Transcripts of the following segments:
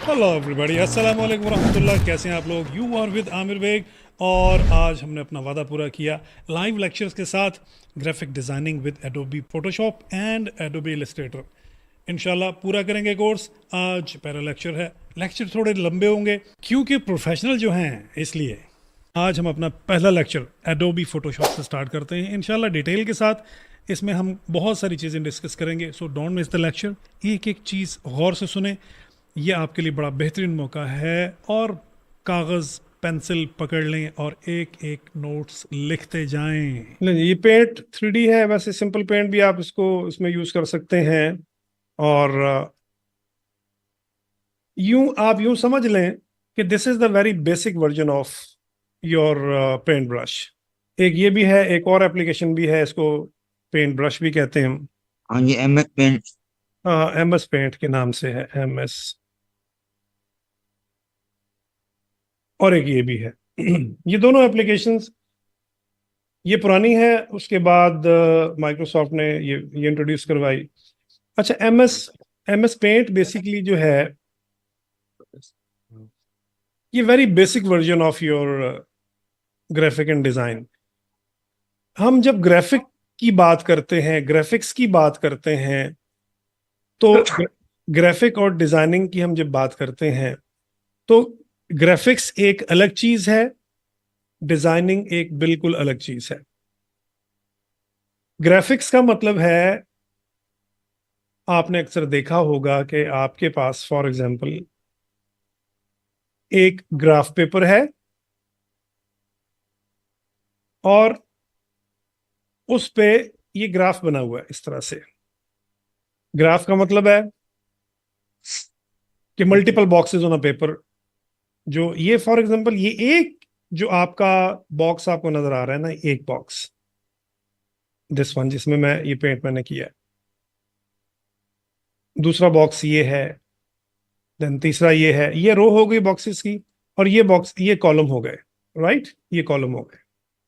Hello everybody, अस्सलाम वालेकुम रहमतुल्लाह। कैसे हैं आप लोग? You are with Aamir Baig. और आज हमने अपना वादा पूरा किया लाइव लेक्चर्स के साथ, graphic designing with Adobe Photoshop and Adobe Illustrator. इंशाल्लाह पूरा करेंगे कोर्स। आज पहला लेक्चर है। लेक्चर थोड़े लंबे होंगे क्योंकि प्रोफेशनल जो हैं, इसलिए आज हम अपना पहला लेक्चर एडोबी फोटोशॉप से स्टार्ट करते हैं इंशाल्लाह डिटेल के साथ। इसमें हम बहुत सारी चीज़ें डिस्कस करेंगे, so don't miss the lecture. एक एक चीज़ गौर से सुने, ये आपके लिए बड़ा बेहतरीन मौका है। और कागज़ पेंसिल पकड़ लें और एक एक नोट्स लिखते जाएं। नहीं, ये पेंट 3D है। वैसे सिंपल पेंट भी आप इसको इसमें यूज कर सकते हैं। और आप यूं समझ लें कि this is the very basic version of your paint brush. एक ये भी है, एक और एप्लीकेशन भी है, इसको पेंट ब्रश भी कहते हैं हम। हाँ जी, MS पेंट। MS पेंट के नाम से है, MS। और एक ये भी है। ये दोनों एप्लीकेशंस, ये पुरानी है, उसके बाद माइक्रोसॉफ्ट ने ये इंट्रोड्यूस करवाई। अच्छा, MS पेंट बेसिकली जो है, ये very basic version of your graphic and design. हम जब ग्राफिक की बात करते हैं, ग्राफिक्स की बात करते हैं, तो ग्राफिक और डिजाइनिंग की हम जब बात करते हैं, तो ग्राफिक्स एक अलग चीज है, डिजाइनिंग एक बिल्कुल अलग चीज है। ग्राफिक्स का मतलब है, आपने अक्सर देखा होगा कि आपके पास फॉर एग्जांपल एक ग्राफ पेपर है और उस पे ये ग्राफ बना हुआ है इस तरह से। ग्राफ का मतलब है कि multiple boxes on a paper. जो ये फॉर एग्जांपल, ये एक जो आपका बॉक्स आपको नजर आ रहा है ना, एक बॉक्स, दिस वन, जिसमें मैं ये पेंट मैंने किया है। दूसरा बॉक्स ये है, देन तीसरा ये है। ये रो हो गई बॉक्सेस की, और ये बॉक्स, ये कॉलम हो गए। राइट, ये कॉलम हो गए।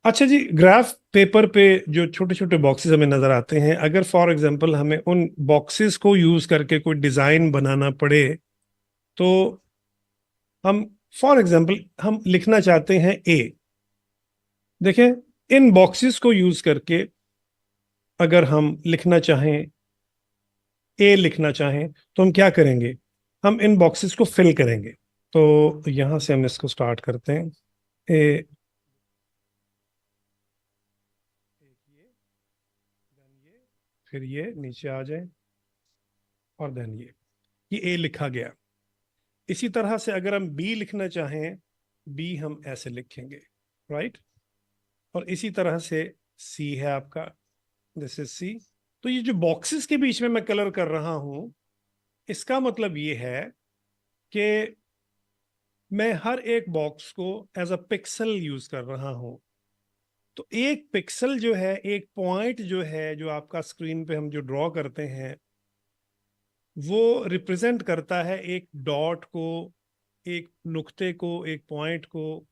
अच्छा जी, ग्राफ पेपर पे जो छोटे छोटे बॉक्सेस हमें नजर आते हैं, अगर फॉर एग्जांपल हमें उन बॉक्सेस को यूज करके कोई डिजाइन बनाना पड़े, तो हम फॉर एग्जांपल हम लिखना चाहते हैं ए। देखें, इन बॉक्सेस को यूज करके अगर हम लिखना चाहें, ए लिखना चाहें, तो हम क्या करेंगे? हम इन बॉक्सेस को फिल करेंगे। तो यहां से हम इसको स्टार्ट करते हैं। ए, फिर ये नीचे आ जाए, और देन ये ए लिखा गया। इसी तरह से अगर हम बी लिखना चाहें, बी हम ऐसे लिखेंगे। राइट, और इसी तरह से सी है आपका, दिस इज सी। तो ये जो बॉक्सेस के बीच में मैं कलर कर रहा हूं, इसका मतलब ये है कि मैं हर एक बॉक्स को एज अ पिक्सल यूज कर रहा हूं। तो एक पिक्सल जो है, एक पॉइंट जो है, जो आपका स्क्रीन पे हम जो ड्रॉ करते हैं, वो रिप्रेजेंट करता है एक डॉट को, एक नुक्ते को, एक पॉइंट को,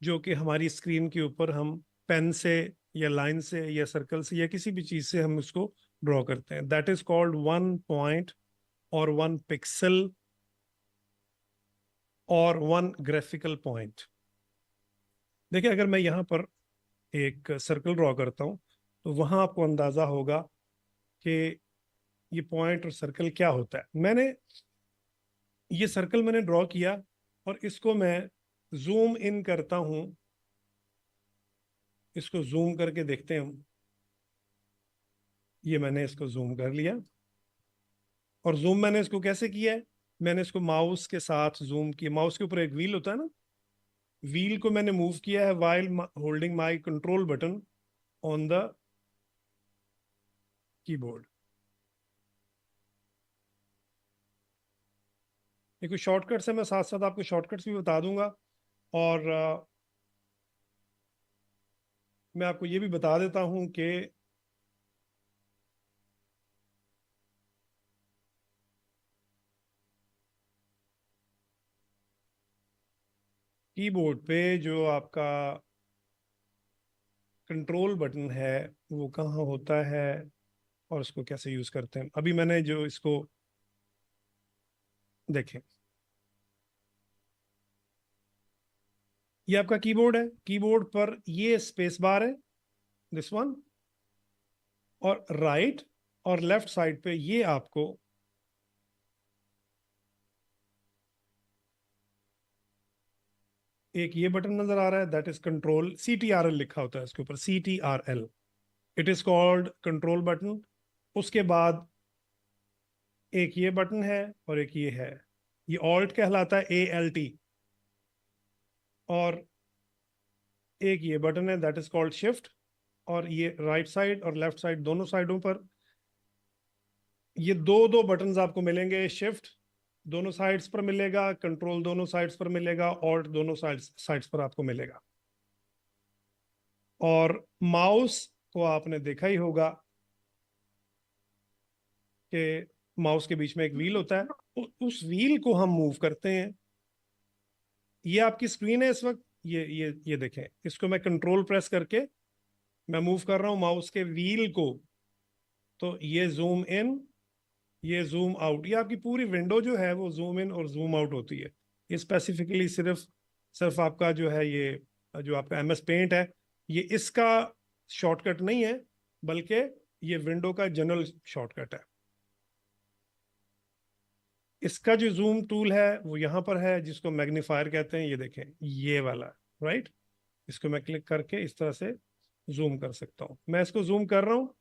जो कि हमारी स्क्रीन के ऊपर हम पेन से या लाइन से या सर्कल से या किसी भी चीज से हम उसको ड्रॉ करते हैं। That is called one point, और वन पिक्सल, और वन ग्राफिकल पॉइंट। देखिए, अगर मैं यहाँ पर एक सर्कल ड्रॉ करता हूँ, तो वहां आपको अंदाजा होगा कि ये पॉइंट और सर्कल क्या होता है। ये सर्कल मैंने ड्रॉ किया, और इसको मैं जूम इन करता हूं। इसको जूम करके देखते हैं हम। ये मैंने इसको जूम कर लिया। और जूम मैंने इसको कैसे किया है? मैंने इसको माउस के साथ जूम किया। माउस के ऊपर एक व्हील होता है ना, व्हील को मैंने मूव किया है while holding my control button on the keyboard. ये कुछ शॉर्टकट्स है, मैं साथ साथ आपको शॉर्टकट्स भी बता दूंगा। और मैं आपको ये भी बता देता हूं कि कीबोर्ड पे जो आपका कंट्रोल बटन है, वो कहाँ होता है और उसको कैसे यूज करते हैं। अभी मैंने जो इसको देखें, ये आपका कीबोर्ड है, कीबोर्ड पर ये स्पेस बार है, दिस वन, और राइट और लेफ्ट साइड पे ये आपको एक ये बटन नजर आ रहा है, दैट इज कंट्रोल, CTRL लिखा होता है इसके ऊपर, CTRL, it is called control button. उसके बाद एक ये बटन है और एक ये है, ये ऑल्ट कहलाता है, ALT। और एक ये बटन है, दैट इज कॉल्ड शिफ्ट। और ये राइट साइड और लेफ्ट साइड दोनों साइडों पर ये दो दो बटन्स आपको मिलेंगे, शिफ्ट दोनों साइड्स पर मिलेगा, कंट्रोल दोनों साइड्स पर मिलेगा, ऑल्ट दोनों साइड्स पर आपको मिलेगा। और माउस को आपने देखा ही होगा कि माउस के बीच में एक व्हील होता है, उस व्हील को हम मूव करते हैं। ये आपकी स्क्रीन है इस वक्त, ये देखें, इसको मैं कंट्रोल प्रेस करके मैं मूव कर रहा हूं माउस के व्हील को, तो ये जूम इन, ये जूम आउट, ये आपकी पूरी विंडो जो है वो जूम इन और जूम आउट होती है। ये स्पेसिफिकली सिर्फ सिर्फ आपका जो है, ये जो आपका MS पेंट है, ये इसका शॉर्टकट नहीं है, बल्कि ये विंडो का जनरल शॉर्टकट है। इसका जो जूम टूल है वो यहाँ पर है, जिसको मैग्नीफायर कहते हैं, ये देखें ये वाला, राइट। इसको मैं क्लिक करके इस तरह से जूम कर सकता हूँ। मैं इसको जूम कर रहा हूँ,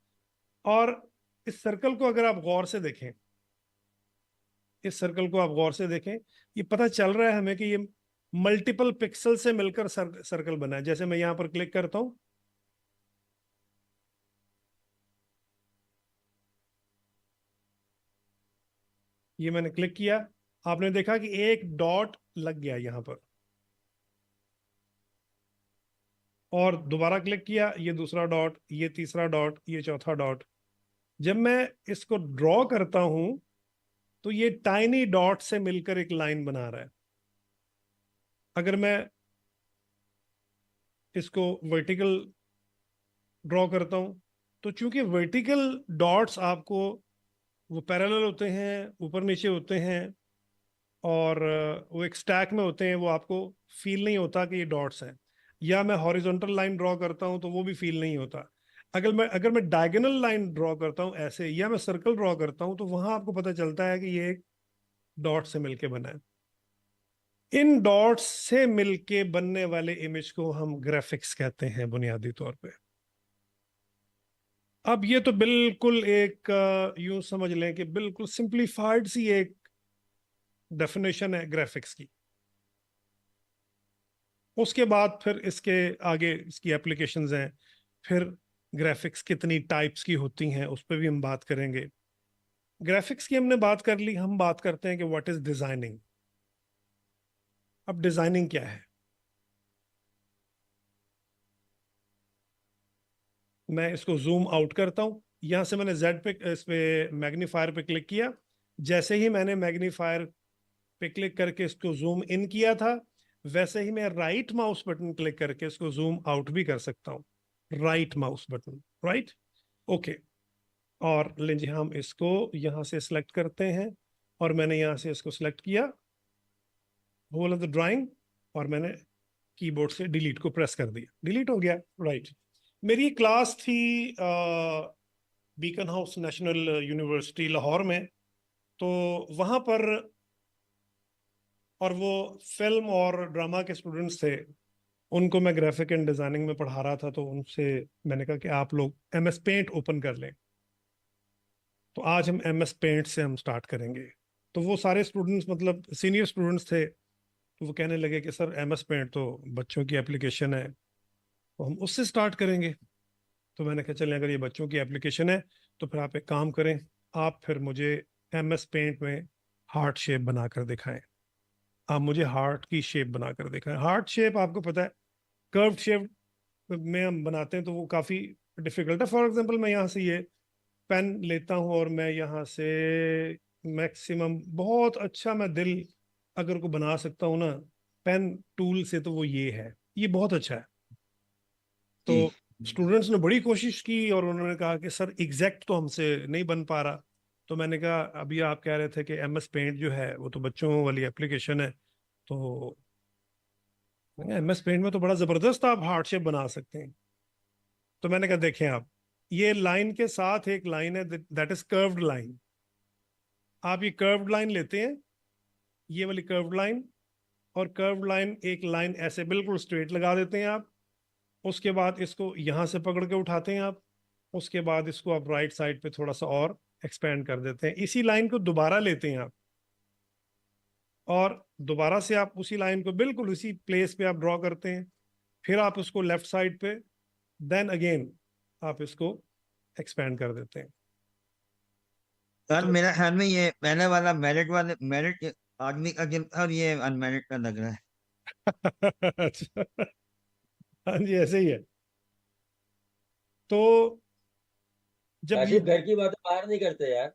और इस सर्कल को अगर आप गौर से देखें, इस सर्कल को आप गौर से देखें, ये पता चल रहा है हमें कि ये मल्टीपल पिक्सल से मिलकर सर्कल बना है। जैसे मैं यहां पर क्लिक करता हूं, ये मैंने क्लिक किया, आपने देखा कि एक डॉट लग गया यहां पर, और दोबारा क्लिक किया, ये दूसरा डॉट, ये तीसरा डॉट, ये चौथा डॉट। जब मैं इसको ड्रॉ करता हूं तो ये टाइनी डॉट से मिलकर एक लाइन बना रहा है। अगर मैं इसको वर्टिकल ड्रॉ करता हूं, तो चूंकि वर्टिकल डॉट्स आपको वो पैरेलल होते हैं, ऊपर नीचे होते हैं, और वो एक स्टैक में होते हैं, वो आपको फील नहीं होता कि ये डॉट्स हैं। या मैं हॉरिजॉन्टल लाइन ड्रॉ करता हूं तो वो भी फील नहीं होता। अगर मैं डायगोनल लाइन ड्रॉ करता हूं ऐसे, या मैं सर्कल ड्रॉ करता हूं, तो वहां आपको पता चलता है कि ये एक डॉट से मिलके बना है। इन डॉट्स से मिलके बनने वाले इमेज को हम ग्राफिक्स कहते हैं बुनियादी तौर पे। अब ये तो बिल्कुल एक यूं समझ लें कि बिल्कुल सिंप्लीफाइड सी एक डेफिनेशन है ग्राफिक्स की। उसके बाद फिर इसके आगे इसकी एप्लीकेशंस हैं, फिर ग्राफिक्स कितनी टाइप्स की होती हैं उस पर भी हम बात करेंगे। ग्राफिक्स की हमने बात कर ली, हम बात करते हैं कि व्हाट इज डिजाइनिंग। अब डिजाइनिंग क्या है? मैं इसको जूम आउट करता हूं, यहां से मैंने जेड पे, इस पे मैग्नीफायर पे क्लिक किया। जैसे ही मैंने मैग्नीफायर पे क्लिक करके इसको जूम इन किया था, वैसे ही मैं राइट माउस बटन क्लिक करके इसको जूम आउट भी कर सकता हूँ। Right mouse button, right, okay. और लीजिए हम इसको यहां से सिलेक्ट करते हैं, और मैंने यहां से इसको सिलेक्ट किया, होल ऑफ द ड्राइंग, और मैंने कीबोर्ड से डिलीट को प्रेस कर दिया, डिलीट हो गया, राइट। मेरी क्लास थी beacon house national university Lahore में, तो वहां पर, और वो फिल्म और ड्रामा के स्टूडेंट्स थे, उनको मैं ग्राफिक एंड डिजाइनिंग में पढ़ा रहा था। तो उनसे मैंने कहा कि आप लोग MS पेंट ओपन कर लें, तो आज हम MS पेंट से हम स्टार्ट करेंगे। तो वो सारे स्टूडेंट्स, मतलब सीनियर स्टूडेंट्स थे, तो वो कहने लगे कि सर MS पेंट तो बच्चों की एप्लीकेशन है, तो हम उससे स्टार्ट करेंगे। तो मैंने कहा चलें, अगर ये बच्चों की एप्लीकेशन है तो फिर आप एक काम करें, आप फिर मुझे MS पेंट में हार्ट शेप बनाकर दिखाएं। आप मुझे हार्ट की शेप बनाकर दिखाएं। हार्ट शेप आपको पता है, कर्व शेप में हम बनाते हैं तो वो काफ़ी डिफिकल्ट है। फॉर एग्जांपल मैं यहाँ से ये पेन लेता हूँ, और मैं यहाँ से मैक्सिमम बहुत अच्छा मैं दिल अगर को बना सकता हूँ ना पेन टूल से, तो वो ये है, ये बहुत अच्छा है। जी। तो स्टूडेंट्स ने बड़ी कोशिश की, और उन्होंने कहा कि सर एग्जैक्ट तो हमसे नहीं बन पा रहा। तो मैंने कहा अभी आप कह रहे थे कि MS पेंट जो है वो तो बच्चों वाली एप्लीकेशन है, तो MS पेंट में तो बड़ा जबरदस्त आप हार्ट शेप बना सकते हैं। तो मैंने कहा देखें आप, ये लाइन के साथ एक लाइन है, दैट इज कर्व्ड लाइन। आप ये कर्व्ड लाइन लेते हैं, ये वाली कर्व्ड लाइन, और कर्व्ड लाइन एक लाइन ऐसे बिल्कुल स्ट्रेट लगा देते हैं आप। उसके बाद इसको यहां से पकड़ के उठाते हैं आप। उसके बाद इसको आप राइट साइड पे थोड़ा सा और एक्सपेंड कर देते हैं। इसी लाइन को दोबारा लेते हैं आप, और दोबारा से आप उसी लाइन को बिल्कुल उसी प्लेस पे आप ड्रॉ करते हैं। फिर आप उसको लेफ्ट साइड पे, देन अगेन आप इसको एक्सपेंड कर देते हैं। यार तो मेरा ख्याल में ये पहले वाला मेरिट आदमी का गिफ्ट था और ये अनमेरिट का लग रहा है। अच्छा, हाँ जी ऐसे ही है। तो जब ये, काशिफ घर की बातें बाहर नहीं करते यार।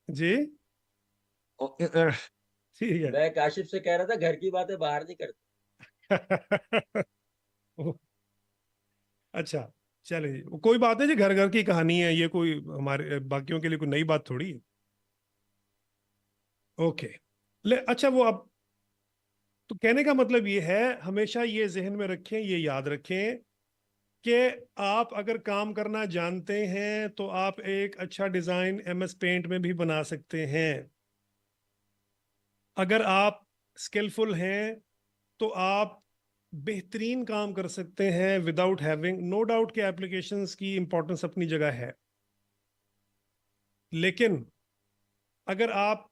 जी ओके ठीक है। मैं काशिफ से कह रहा था घर की बातें बाहर नहीं करते। ओह, अच्छा, चलिए जी, कोई बात नहीं जी, घर घर की कहानी है ये, कोई हमारे बाकियों के लिए कोई नई बात थोड़ी है। ओके, ले अच्छा वो अब, तो कहने का मतलब ये है, हमेशा ये जहन में रखें, ये याद रखें कि आप अगर काम करना जानते हैं तो आप एक अच्छा डिजाइन MS पेंट में भी बना सकते हैं। अगर आप स्किलफुल हैं तो आप बेहतरीन काम कर सकते हैं विदाउट हैविंग, नो डाउट कि एप्लीकेशंस की इंपॉर्टेंस अपनी जगह है, लेकिन अगर आप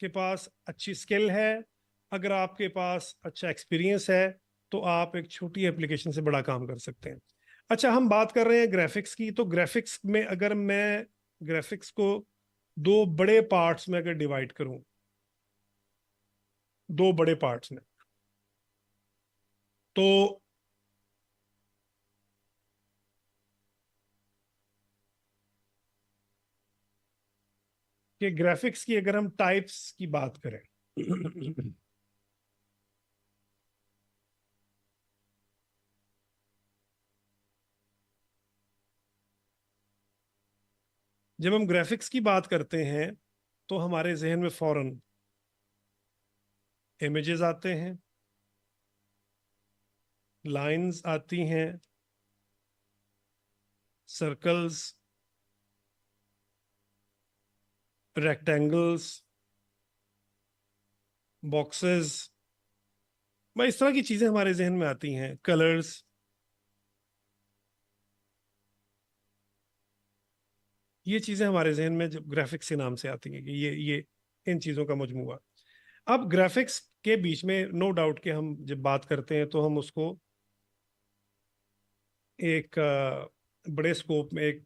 के पास अच्छी स्किल है, अगर आपके पास अच्छा एक्सपीरियंस है, तो आप एक छोटी एप्लीकेशन से बड़ा काम कर सकते हैं। अच्छा, हम बात कर रहे हैं ग्राफिक्स की, तो ग्राफिक्स में अगर मैं ग्राफिक्स को दो बड़े पार्ट्स में अगर डिवाइड करूं, दो बड़े पार्ट्स में, तो कि ग्राफिक्स की अगर हम टाइप्स की बात करें जब हम ग्राफिक्स की बात करते हैं तो हमारे जहन में फौरन इमेजेस आते हैं, लाइंस आती हैं, सर्कल्स, रेक्टेंगल्स, बॉक्सेस, भाई इस तरह की चीजें हमारे जहन में आती हैं, कलर्स। ये चीजें हमारे जहन में जब ग्राफिक्स के नाम से आती हैं कि ये इन चीजों का मजमूआ। अब ग्राफिक्स के बीच में नो डाउट कि हम जब बात करते हैं तो हम उसको एक बड़े स्कोप में, एक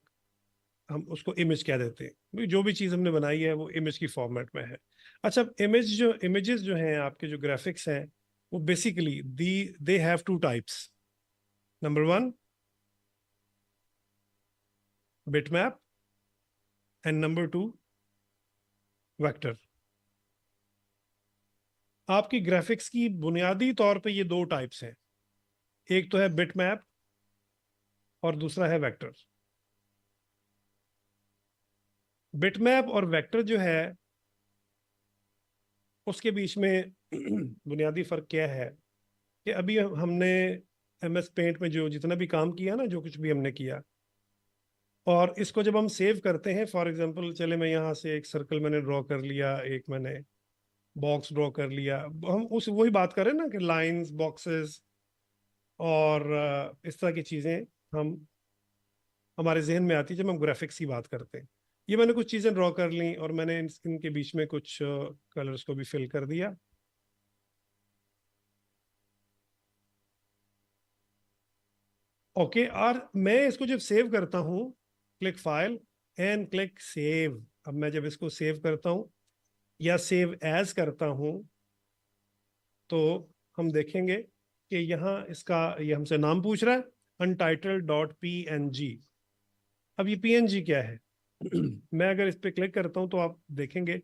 हम उसको इमेज कह देते हैं, जो भी चीज हमने बनाई है वो इमेज की फॉर्मेट में है। अच्छा, इमेजेस जो हैं आपके, जो ग्राफिक्स हैं, वो basically they have two types. Number one, bitmap, and number two, vector. आपकी ग्राफिक्स की बुनियादी तौर पे ये दो टाइप्स हैं, एक तो है बिटमैप और दूसरा है वेक्टर। बिटमैप और वेक्टर जो है, उसके बीच में बुनियादी फर्क क्या है कि अभी हमने MS पेंट में जो जितना भी काम किया ना, जो कुछ भी हमने किया, और इसको जब हम सेव करते हैं, फॉर एग्जांपल चले मैं यहाँ से एक सर्कल मैंने ड्रॉ कर लिया, एक मैंने बॉक्स ड्रॉ कर लिया, हम उस वही बात करें ना कि लाइंस, बॉक्सेस और इस तरह की चीजें हम हमारे जहन में आती है जब हम ग्राफिक्स की बात करते हैं। ये मैंने कुछ चीजें ड्रॉ कर ली और मैंने इनके बीच में कुछ कलर्स को भी फिल कर दिया। ओके, और मैं इसको जब सेव करता हूँ, click file and click save, अब मैं जब इसको सेव करता हूँ या सेव एज करता हूँ, तो हम देखेंगे कि यहाँ ये हमसे नाम पूछ रहा है, untitled.png। अब ये PNG क्या है? मैं अगर इस पे क्लिक करता हूँ तो आप देखेंगे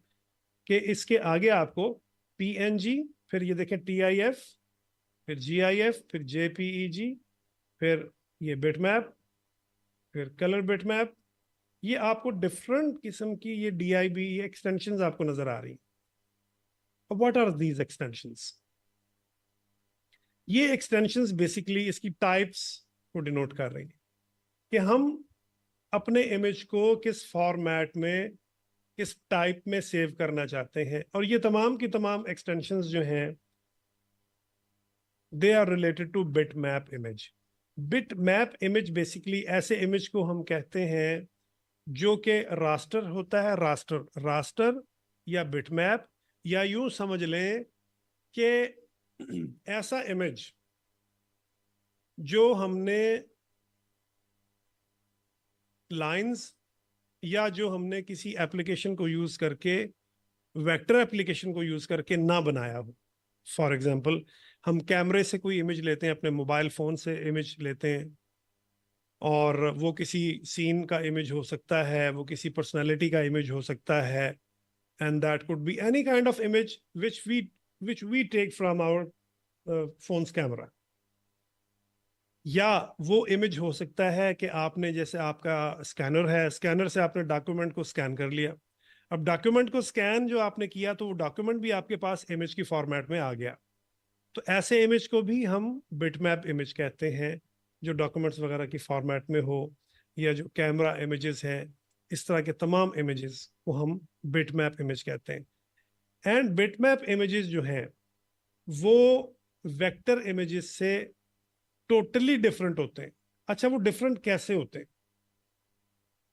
कि इसके आगे आपको PNG, फिर ये देखें TIF, फिर GIF, फिर JPEG, फिर ये बिटमैप, फिर कलर बिटमैप, ये आपको डिफरेंट किस्म की ये DIB एक्सटेंशंस आपको नजर आ रही हैं। What are these extensions? ये एक्सटेंशंस बेसिकली इसकी टाइप्स को डिनोट कर रही है कि हम अपने इमेज को किस फॉर्मेट में, किस टाइप में सेव करना चाहते हैं। और ये तमाम की तमाम एक्सटेंशंस जो हैं they are related to bit map image. Bit map image basically ऐसे इमेज को हम कहते हैं जो कि रास्टर होता है, रास्टर या बिट मैप, या यूं समझ लें कि ऐसा इमेज जो हमने लाइंस या जो हमने किसी एप्लीकेशन को यूज करके, वेक्टर एप्लीकेशन को यूज करके ना बनाया हो। फॉर एग्जांपल हम कैमरे से कोई इमेज लेते हैं, अपने मोबाइल फोन से इमेज लेते हैं, और वो किसी सीन का इमेज हो सकता है, वो किसी पर्सनालिटी का इमेज हो सकता है, and that could be any kind of image which we take from our phone's camera। या वो इमेज हो सकता है कि आपने, जैसे आपका स्कैनर है, स्कैनर से आपने डॉक्यूमेंट को स्कैन कर लिया। अब डॉक्यूमेंट को स्कैन जो आपने किया तो वो डॉक्यूमेंट भी आपके पास इमेज की फॉर्मेट में आ गया। तो ऐसे इमेज को भी हम बिटमैप इमेज कहते हैं, जो डॉक्यूमेंट्स वगैरह की फॉर्मेट में हो, या जो कैमरा इमेजेस हैं, इस तरह के तमाम इमेजेस को हम बिटमैप इमेज कहते हैं। एंड बिटमैप इमेजेस जो हैं वो वेक्टर इमेजेस से टोटली डिफरेंट होते हैं। अच्छा, वो डिफरेंट कैसे होते हैं,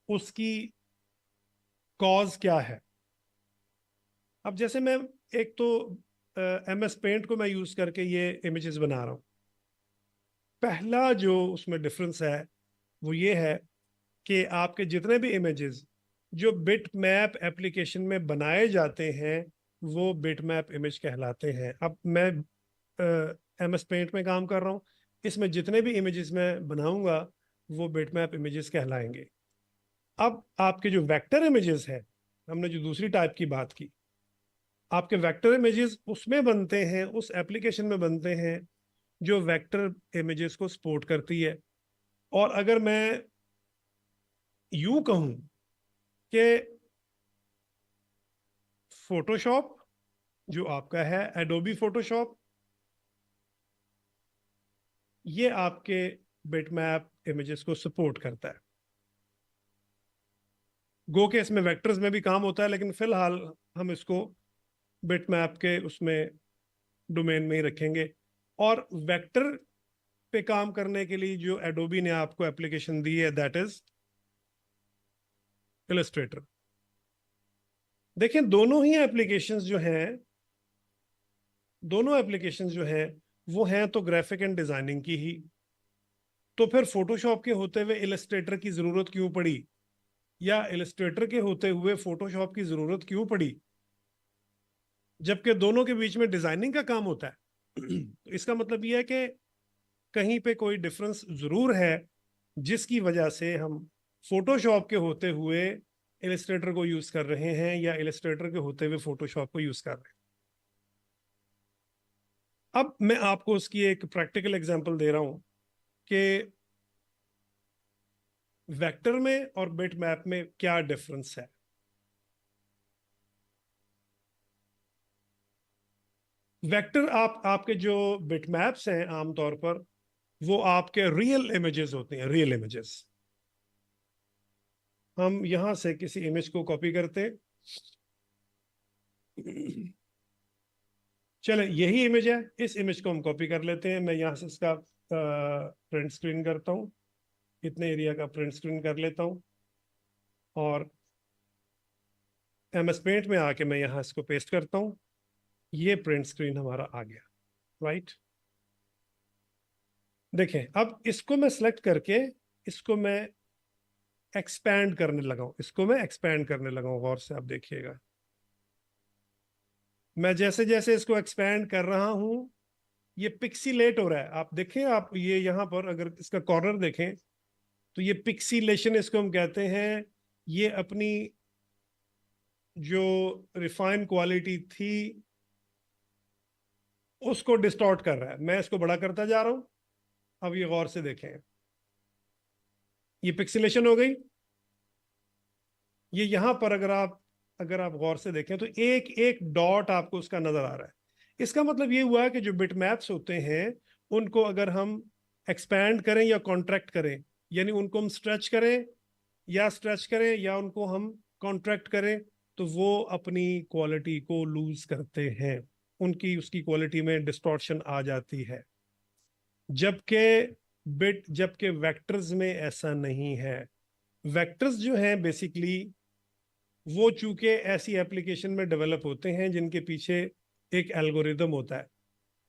उसकी कॉज क्या है? अब जैसे मैं एक तो MS पेंट को मैं यूज करके ये इमेजेस बना रहा हूं। पहला जो उसमें डिफरेंस है वो ये है कि आपके जितने भी इमेजेस जो बिट मैप एप्लीकेशन में बनाए जाते हैं वो बिट मैप इमेज कहलाते हैं। अब मैं MS पेंट में काम कर रहा हूँ, इसमें जितने भी इमेजेस मैं बनाऊंगा वो बिट मैप इमेजेस कहलाएंगे। अब आपके जो वेक्टर इमेजेस है, हमने जो दूसरी टाइप की बात की, आपके वेक्टर इमेजेस उसमें बनते हैं, उस एप्लीकेशन में बनते हैं जो वेक्टर इमेजेस को सपोर्ट करती है। और अगर मैं यूं कहूं कि फोटोशॉप जो आपका है, एडोबी फोटोशॉप, ये आपके बिटमैप इमेजेस को सपोर्ट करता है। गो के इसमें वेक्टर्स में भी काम होता है, लेकिन फिलहाल हम इसको बिटमैप के उसमें डोमेन में ही रखेंगे। और वेक्टर पे काम करने के लिए जो एडोबी ने आपको एप्लीकेशन दी है दैट इज इलस्ट्रेटर। देखिए, दोनों एप्लीकेशंस जो हैं वो हैं तो ग्राफिक एंड डिजाइनिंग की ही। तो फिर फोटोशॉप के होते हुए इलस्ट्रेटर की जरूरत क्यों पड़ी, या इलस्ट्रेटर के होते हुए फोटोशॉप की जरूरत क्यों पड़ी, जबकि दोनों के बीच में डिजाइनिंग का काम होता है? तो इसका मतलब यह है कि कहीं पे कोई डिफरेंस जरूर है जिसकी वजह से हम फोटोशॉप के होते हुए इलस्ट्रेटर को यूज कर रहे हैं, या इलस्ट्रेटर के होते हुए फोटोशॉप को यूज कर रहे हैं। अब मैं आपको उसकी एक प्रैक्टिकल एग्जांपल दे रहा हूं कि वेक्टर में और बिट मैप में क्या डिफरेंस है। वेक्टर आपके जो बिट मैप्स हैं आमतौर पर वो आपके रियल इमेजेस होते हैं, रियल इमेजेस। हम यहां से किसी इमेज को कॉपी करते, चले यही इमेज है, इस इमेज को हम कॉपी कर लेते हैं। मैं यहां से इसका प्रिंट स्क्रीन करता हूं, इतने एरिया का प्रिंट स्क्रीन कर लेता हूं, और MS पेंट में आके मैं यहां इसको पेस्ट करता हूं। ये प्रिंट स्क्रीन हमारा आ गया, राइट। देखें, अब इसको मैं सिलेक्ट करके इसको मैं एक्सपैंड करने लगा हूं, गौर से आप देखिएगा। मैं जैसे जैसे इसको एक्सपैंड कर रहा हूं ये पिक्सीलेट हो रहा है। आप देखें, आप ये यहां पर अगर इसका कॉर्नर देखें तो ये पिक्सीलेशन इसको हम कहते हैं। ये अपनी जो रिफाइन क्वालिटी थी उसको डिस्टॉर्ट कर रहा है। मैं इसको बड़ा करता जा रहा हूं, अब ये गौर से देखें, ये पिक्सीलेशन हो गई। ये यहां पर अगर आप गौर से देखें तो एक एक डॉट आपको उसका नजर आ रहा है। इसका मतलब ये हुआ कि जो बिटमैप्स होते हैं उनको अगर हम एक्सपैंड करें या कॉन्ट्रैक्ट करें, यानी उनको हम स्ट्रेच करें या उनको हम कॉन्ट्रैक्ट करें, तो वो अपनी क्वालिटी को लूज करते हैं, उनकी उसकी क्वालिटी में डिस्टॉर्शन आ जाती है। जबकि वेक्टर्स में ऐसा नहीं है। वेक्टर्स जो हैं बेसिकली वो चूंकि ऐसी एप्लीकेशन में डेवलप होते हैं जिनके पीछे एक एल्गोरिदम होता है,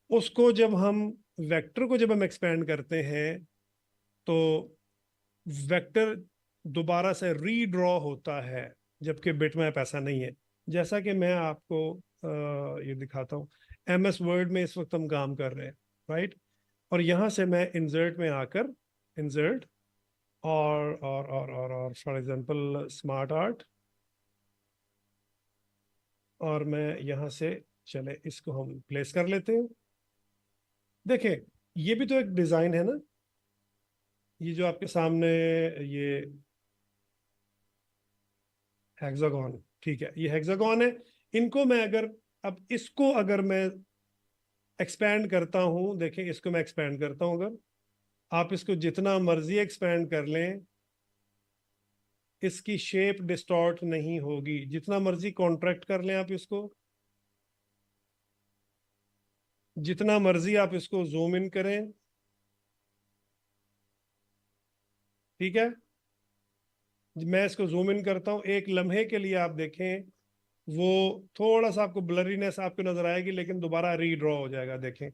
उसको जब हम वेक्टर को जब हम एक्सपेंड करते हैं तो वेक्टर दोबारा से रीड्रॉ होता है, जबकि बिटमैप ऐसा नहीं है। जैसा कि मैं आपको ये दिखाता हूँ, MS वर्ड में इस वक्त हम काम कर रहे हैं, राइट। और यहाँ से मैं इंसर्ट में आकर इंसर्ट और फॉर एग्जांपल स्मार्ट आर्ट, और मैं यहाँ से चले इसको हम प्लेस कर लेते हैं। देखें, ये भी तो एक डिजाइन है ना, ये जो आपके सामने ये हेक्सागोन, ठीक है, ये हेक्सागोन है। इनको मैं अगर मैं एक्सपैंड करता हूं, देखें इसको मैं एक्सपैंड करता हूं, अगर आप इसको जितना मर्जी एक्सपैंड कर लें, इसकी शेप डिस्टॉर्ट नहीं होगी। जितना मर्जी कॉन्ट्रैक्ट कर लें आप इसको, जितना मर्जी आप इसको जूम इन करें, ठीक है। मैं इसको जूम इन करता हूं, एक लम्हे के लिए आप देखें वो थोड़ा सा आपको ब्लरीनेस आपको नजर आएगी, लेकिन दोबारा रीड्रॉ हो जाएगा। देखें,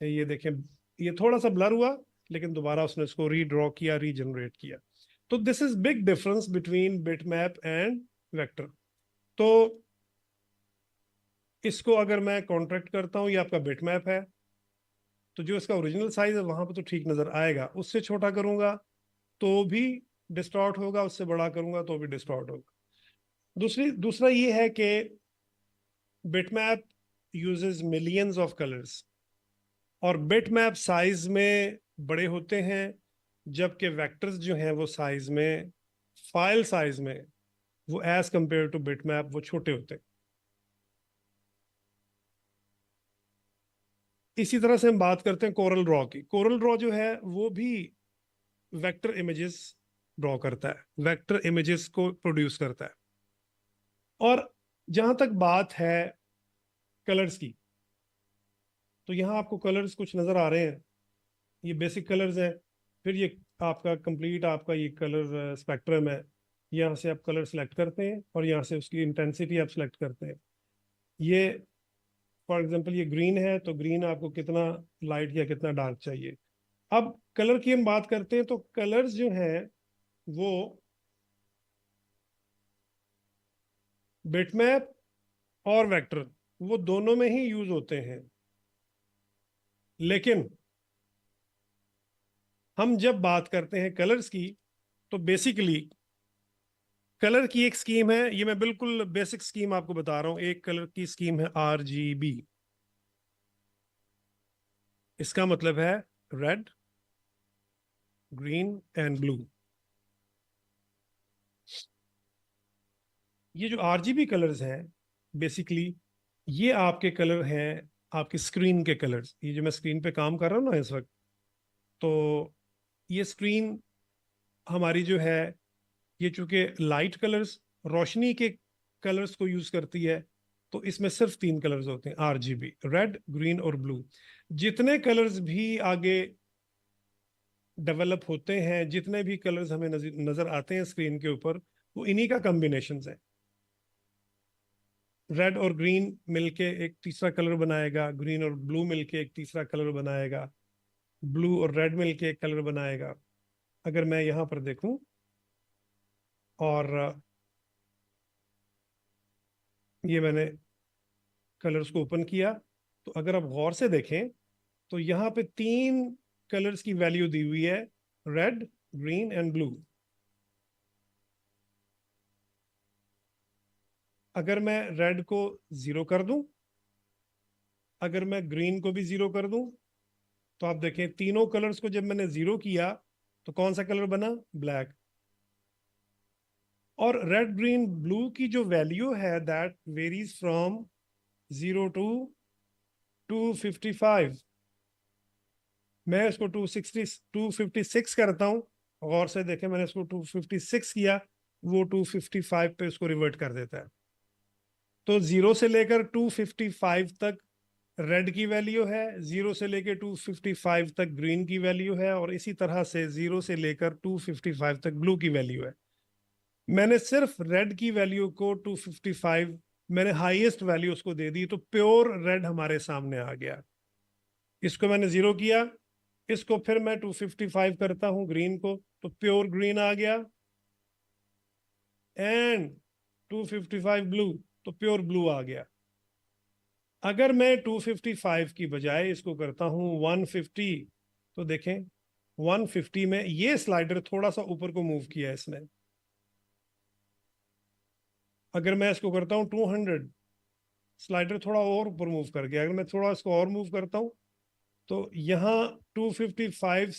ये देखें, ये थोड़ा सा ब्लर हुआ, लेकिन दोबारा उसने इसको रीड्रॉ किया, रीजनरेट किया। तो this is big difference between bitmap and vector. तो इसको अगर मैं कॉन्ट्रैक्ट करता हूं, ये आपका बिटमैप है, तो जो इसका ओरिजिनल साइज है वहां पर तो ठीक नजर आएगा। उससे छोटा करूंगा तो भी डिस्टॉर्ट होगा, उससे बड़ा करूंगा तो भी डिस्टॉर्ट होगा। दूसरा ये है कि bitmap uses millions of colours, और बिटमैप साइज में बड़े होते हैं, जबकि वेक्टर्स जो हैं वो साइज में, फाइल साइज में, वो एज कंपेयर टू बिटमैप वो छोटे होते हैं। इसी तरह से हम बात करते हैं कोरल ड्रॉ की। कोरल ड्रॉ जो है वो भी वेक्टर इमेजेस ड्रॉ करता है, वेक्टर इमेजेस को प्रोड्यूस करता है। और जहां तक बात है कलर्स की, तो यहाँ आपको कलर्स कुछ नजर आ रहे हैं, ये बेसिक कलर्स हैं। फिर ये आपका कंप्लीट आपका ये कलर स्पेक्ट्रम है। यहाँ से आप कलर सेलेक्ट करते हैं और यहाँ से उसकी इंटेंसिटी आप सेलेक्ट करते हैं। ये फॉर एग्जांपल ये ग्रीन है, तो ग्रीन आपको कितना लाइट या कितना डार्क चाहिए। अब कलर की हम बात करते हैं, तो कलर्स जो हैं वो बिटमैप और वेक्टर वो दोनों में ही यूज होते हैं। लेकिन हम जब बात करते हैं कलर्स की, तो बेसिकली कलर की एक स्कीम है, ये मैं बिल्कुल बेसिक स्कीम आपको बता रहा हूं। एक कलर की स्कीम है RGB। इसका मतलब है रेड, ग्रीन एंड ब्लू। ये जो RGB कलर्स हैं बेसिकली, ये आपके कलर हैं, आपकी स्क्रीन के कलर्स। ये जो मैं स्क्रीन पे काम कर रहा हूं ना इस वक्त, तो ये स्क्रीन हमारी जो है, ये चूंकि लाइट कलर्स, रोशनी के कलर्स को यूज करती है, तो इसमें सिर्फ 3 कलर्स होते हैं, RGB, रेड, ग्रीन और ब्लू। जितने कलर्स भी आगे डेवलप होते हैं, जितने भी कलर्स हमें नजर आते हैं स्क्रीन के ऊपर, वो इन्हीं का कॉम्बिनेशन है। रेड और ग्रीन मिलके एक तीसरा कलर बनाएगा, ग्रीन और ब्लू मिलके एक तीसरा कलर बनाएगा, ब्लू और रेड मिलके एक कलर बनाएगा। अगर मैं यहां पर देखूं और ये मैंने कलर्स को ओपन किया, तो अगर आप गौर से देखें तो यहाँ पे 3 कलर्स की वैल्यू दी हुई है, रेड, ग्रीन एंड ब्लू। अगर मैं रेड को 0 कर दूं, अगर मैं ग्रीन को भी 0 कर दूं, तो आप देखें तीनों कलर्स को जब मैंने 0 किया तो कौन सा कलर बना? ब्लैक। और रेड, ग्रीन, ब्लू की जो वैल्यू है दैट वेरीज फ्रॉम 0 to 255। मैं इसको 256 करता हूँ, गौर से देखें, मैंने इसको 256 किया, वो 255 पे उसको रिवर्ट कर देता है। तो 0 से लेकर 255 तक रेड की वैल्यू है, 0 से लेकर 255 तक ग्रीन की वैल्यू है, और इसी तरह से 0 से लेकर 255 तक ब्लू की वैल्यू है। मैंने सिर्फ रेड की वैल्यू को 255, मैंने हाईएस्ट वैल्यू उसको दे दी, तो प्योर रेड हमारे सामने आ गया। इसको मैंने 0 किया, इसको फिर मैं 255 करता हूं ग्रीन को, तो प्योर ग्रीन आ गया, एंड 255 ब्लू, तो प्योर ब्लू आ गया। अगर मैं 255 की बजाय इसको करता हूं 150, तो देखें 150 में ये स्लाइडर थोड़ा सा ऊपर को मूव किया है इसने। अगर मैं इसको करता हूं 200, स्लाइडर थोड़ा और ऊपर मूव कर गया। अगर मैं थोड़ा इसको और मूव करता हूं, तो यहाँ 255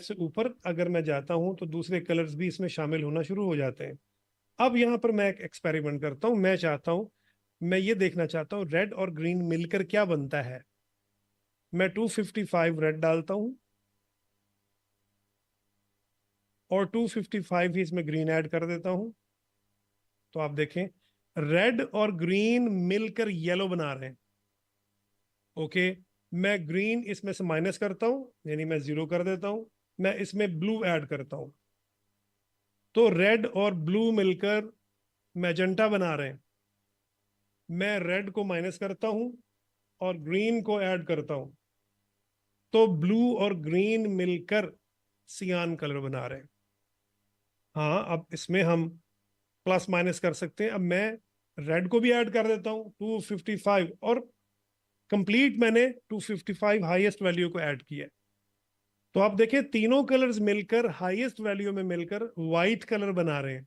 से ऊपर अगर मैं जाता हूं, तो दूसरे कलर्स भी इसमें शामिल होना शुरू हो जाते हैं। अब यहाँ पर मैं एक एक्सपेरिमेंट करता हूं। मैं ये देखना चाहता हूं रेड और ग्रीन मिलकर क्या बनता है। मैं 255 रेड डालता हूं और 255 ही इसमें ग्रीन ऐड कर देता हूं, तो आप देखें रेड और ग्रीन मिलकर येलो बना रहे हैं। ओके, मैं ग्रीन इसमें से माइनस करता हूं, यानी मैं 0 कर देता हूं, मैं इसमें ब्लू ऐड करता हूं, तो रेड और ब्लू मिलकर मैजेंटा बना रहे हैं। मैं रेड को माइनस करता हूं और ग्रीन को ऐड करता हूं, तो ब्लू और ग्रीन मिलकर सियान कलर बना रहे हैं। हाँ, अब इसमें हम प्लस माइनस कर सकते हैं। अब मैं रेड को भी ऐड कर देता हूं 255, और कंप्लीट मैंने 255 हाईएस्ट वैल्यू को ऐड किया। तो आप देखें तीनों कलर्स मिलकर हाईएस्ट वैल्यू में मिलकर व्हाइट कलर बना रहे हैं।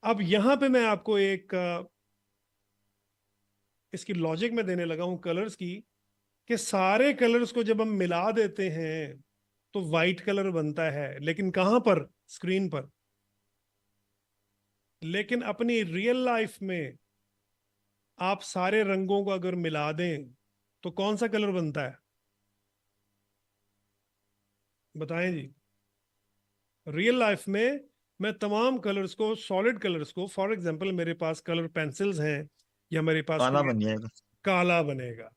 अब यहां पे मैं आपको एक इसकी लॉजिक में देने लगा हूं कलर्स की, कि सारे कलर्स को जब हम मिला देते हैं तो व्हाइट कलर बनता है, लेकिन कहां पर? स्क्रीन पर। लेकिन अपनी रियल लाइफ में आप सारे रंगों को अगर मिला दें तो कौन सा कलर बनता है? बताएं जी। रियल लाइफ में मैं तमाम कलर्स को, सॉलिड कलर्स को, फॉर एग्जांपल मेरे पास कलर पेंसिल्स हैं, या मेरे पास काला कोई बन जाएगा। काला बनेगा,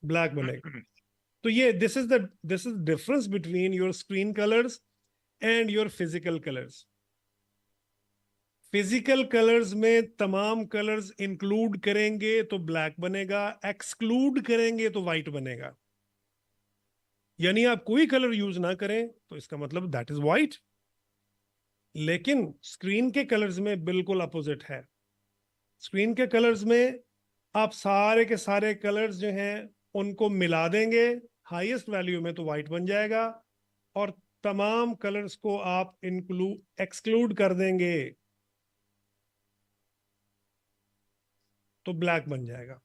ब्लैक बनेगा। तो ये this is difference between your screen colours and your physical colours. Physical colours में तमाम कलर्स इंक्लूड करेंगे तो ब्लैक बनेगा, एक्सक्लूड करेंगे तो व्हाइट बनेगा। यानी आप कोई कलर यूज ना करें तो इसका मतलब दैट इज व्हाइट। लेकिन स्क्रीन के कलर्स में बिल्कुल अपोजिट है। स्क्रीन के कलर्स में आप सारे के सारे कलर्स जो हैं उनको मिला देंगे हाईएस्ट वैल्यू में तो व्हाइट बन जाएगा, और तमाम कलर्स को आप एक्सक्लूड कर देंगे तो ब्लैक बन जाएगा।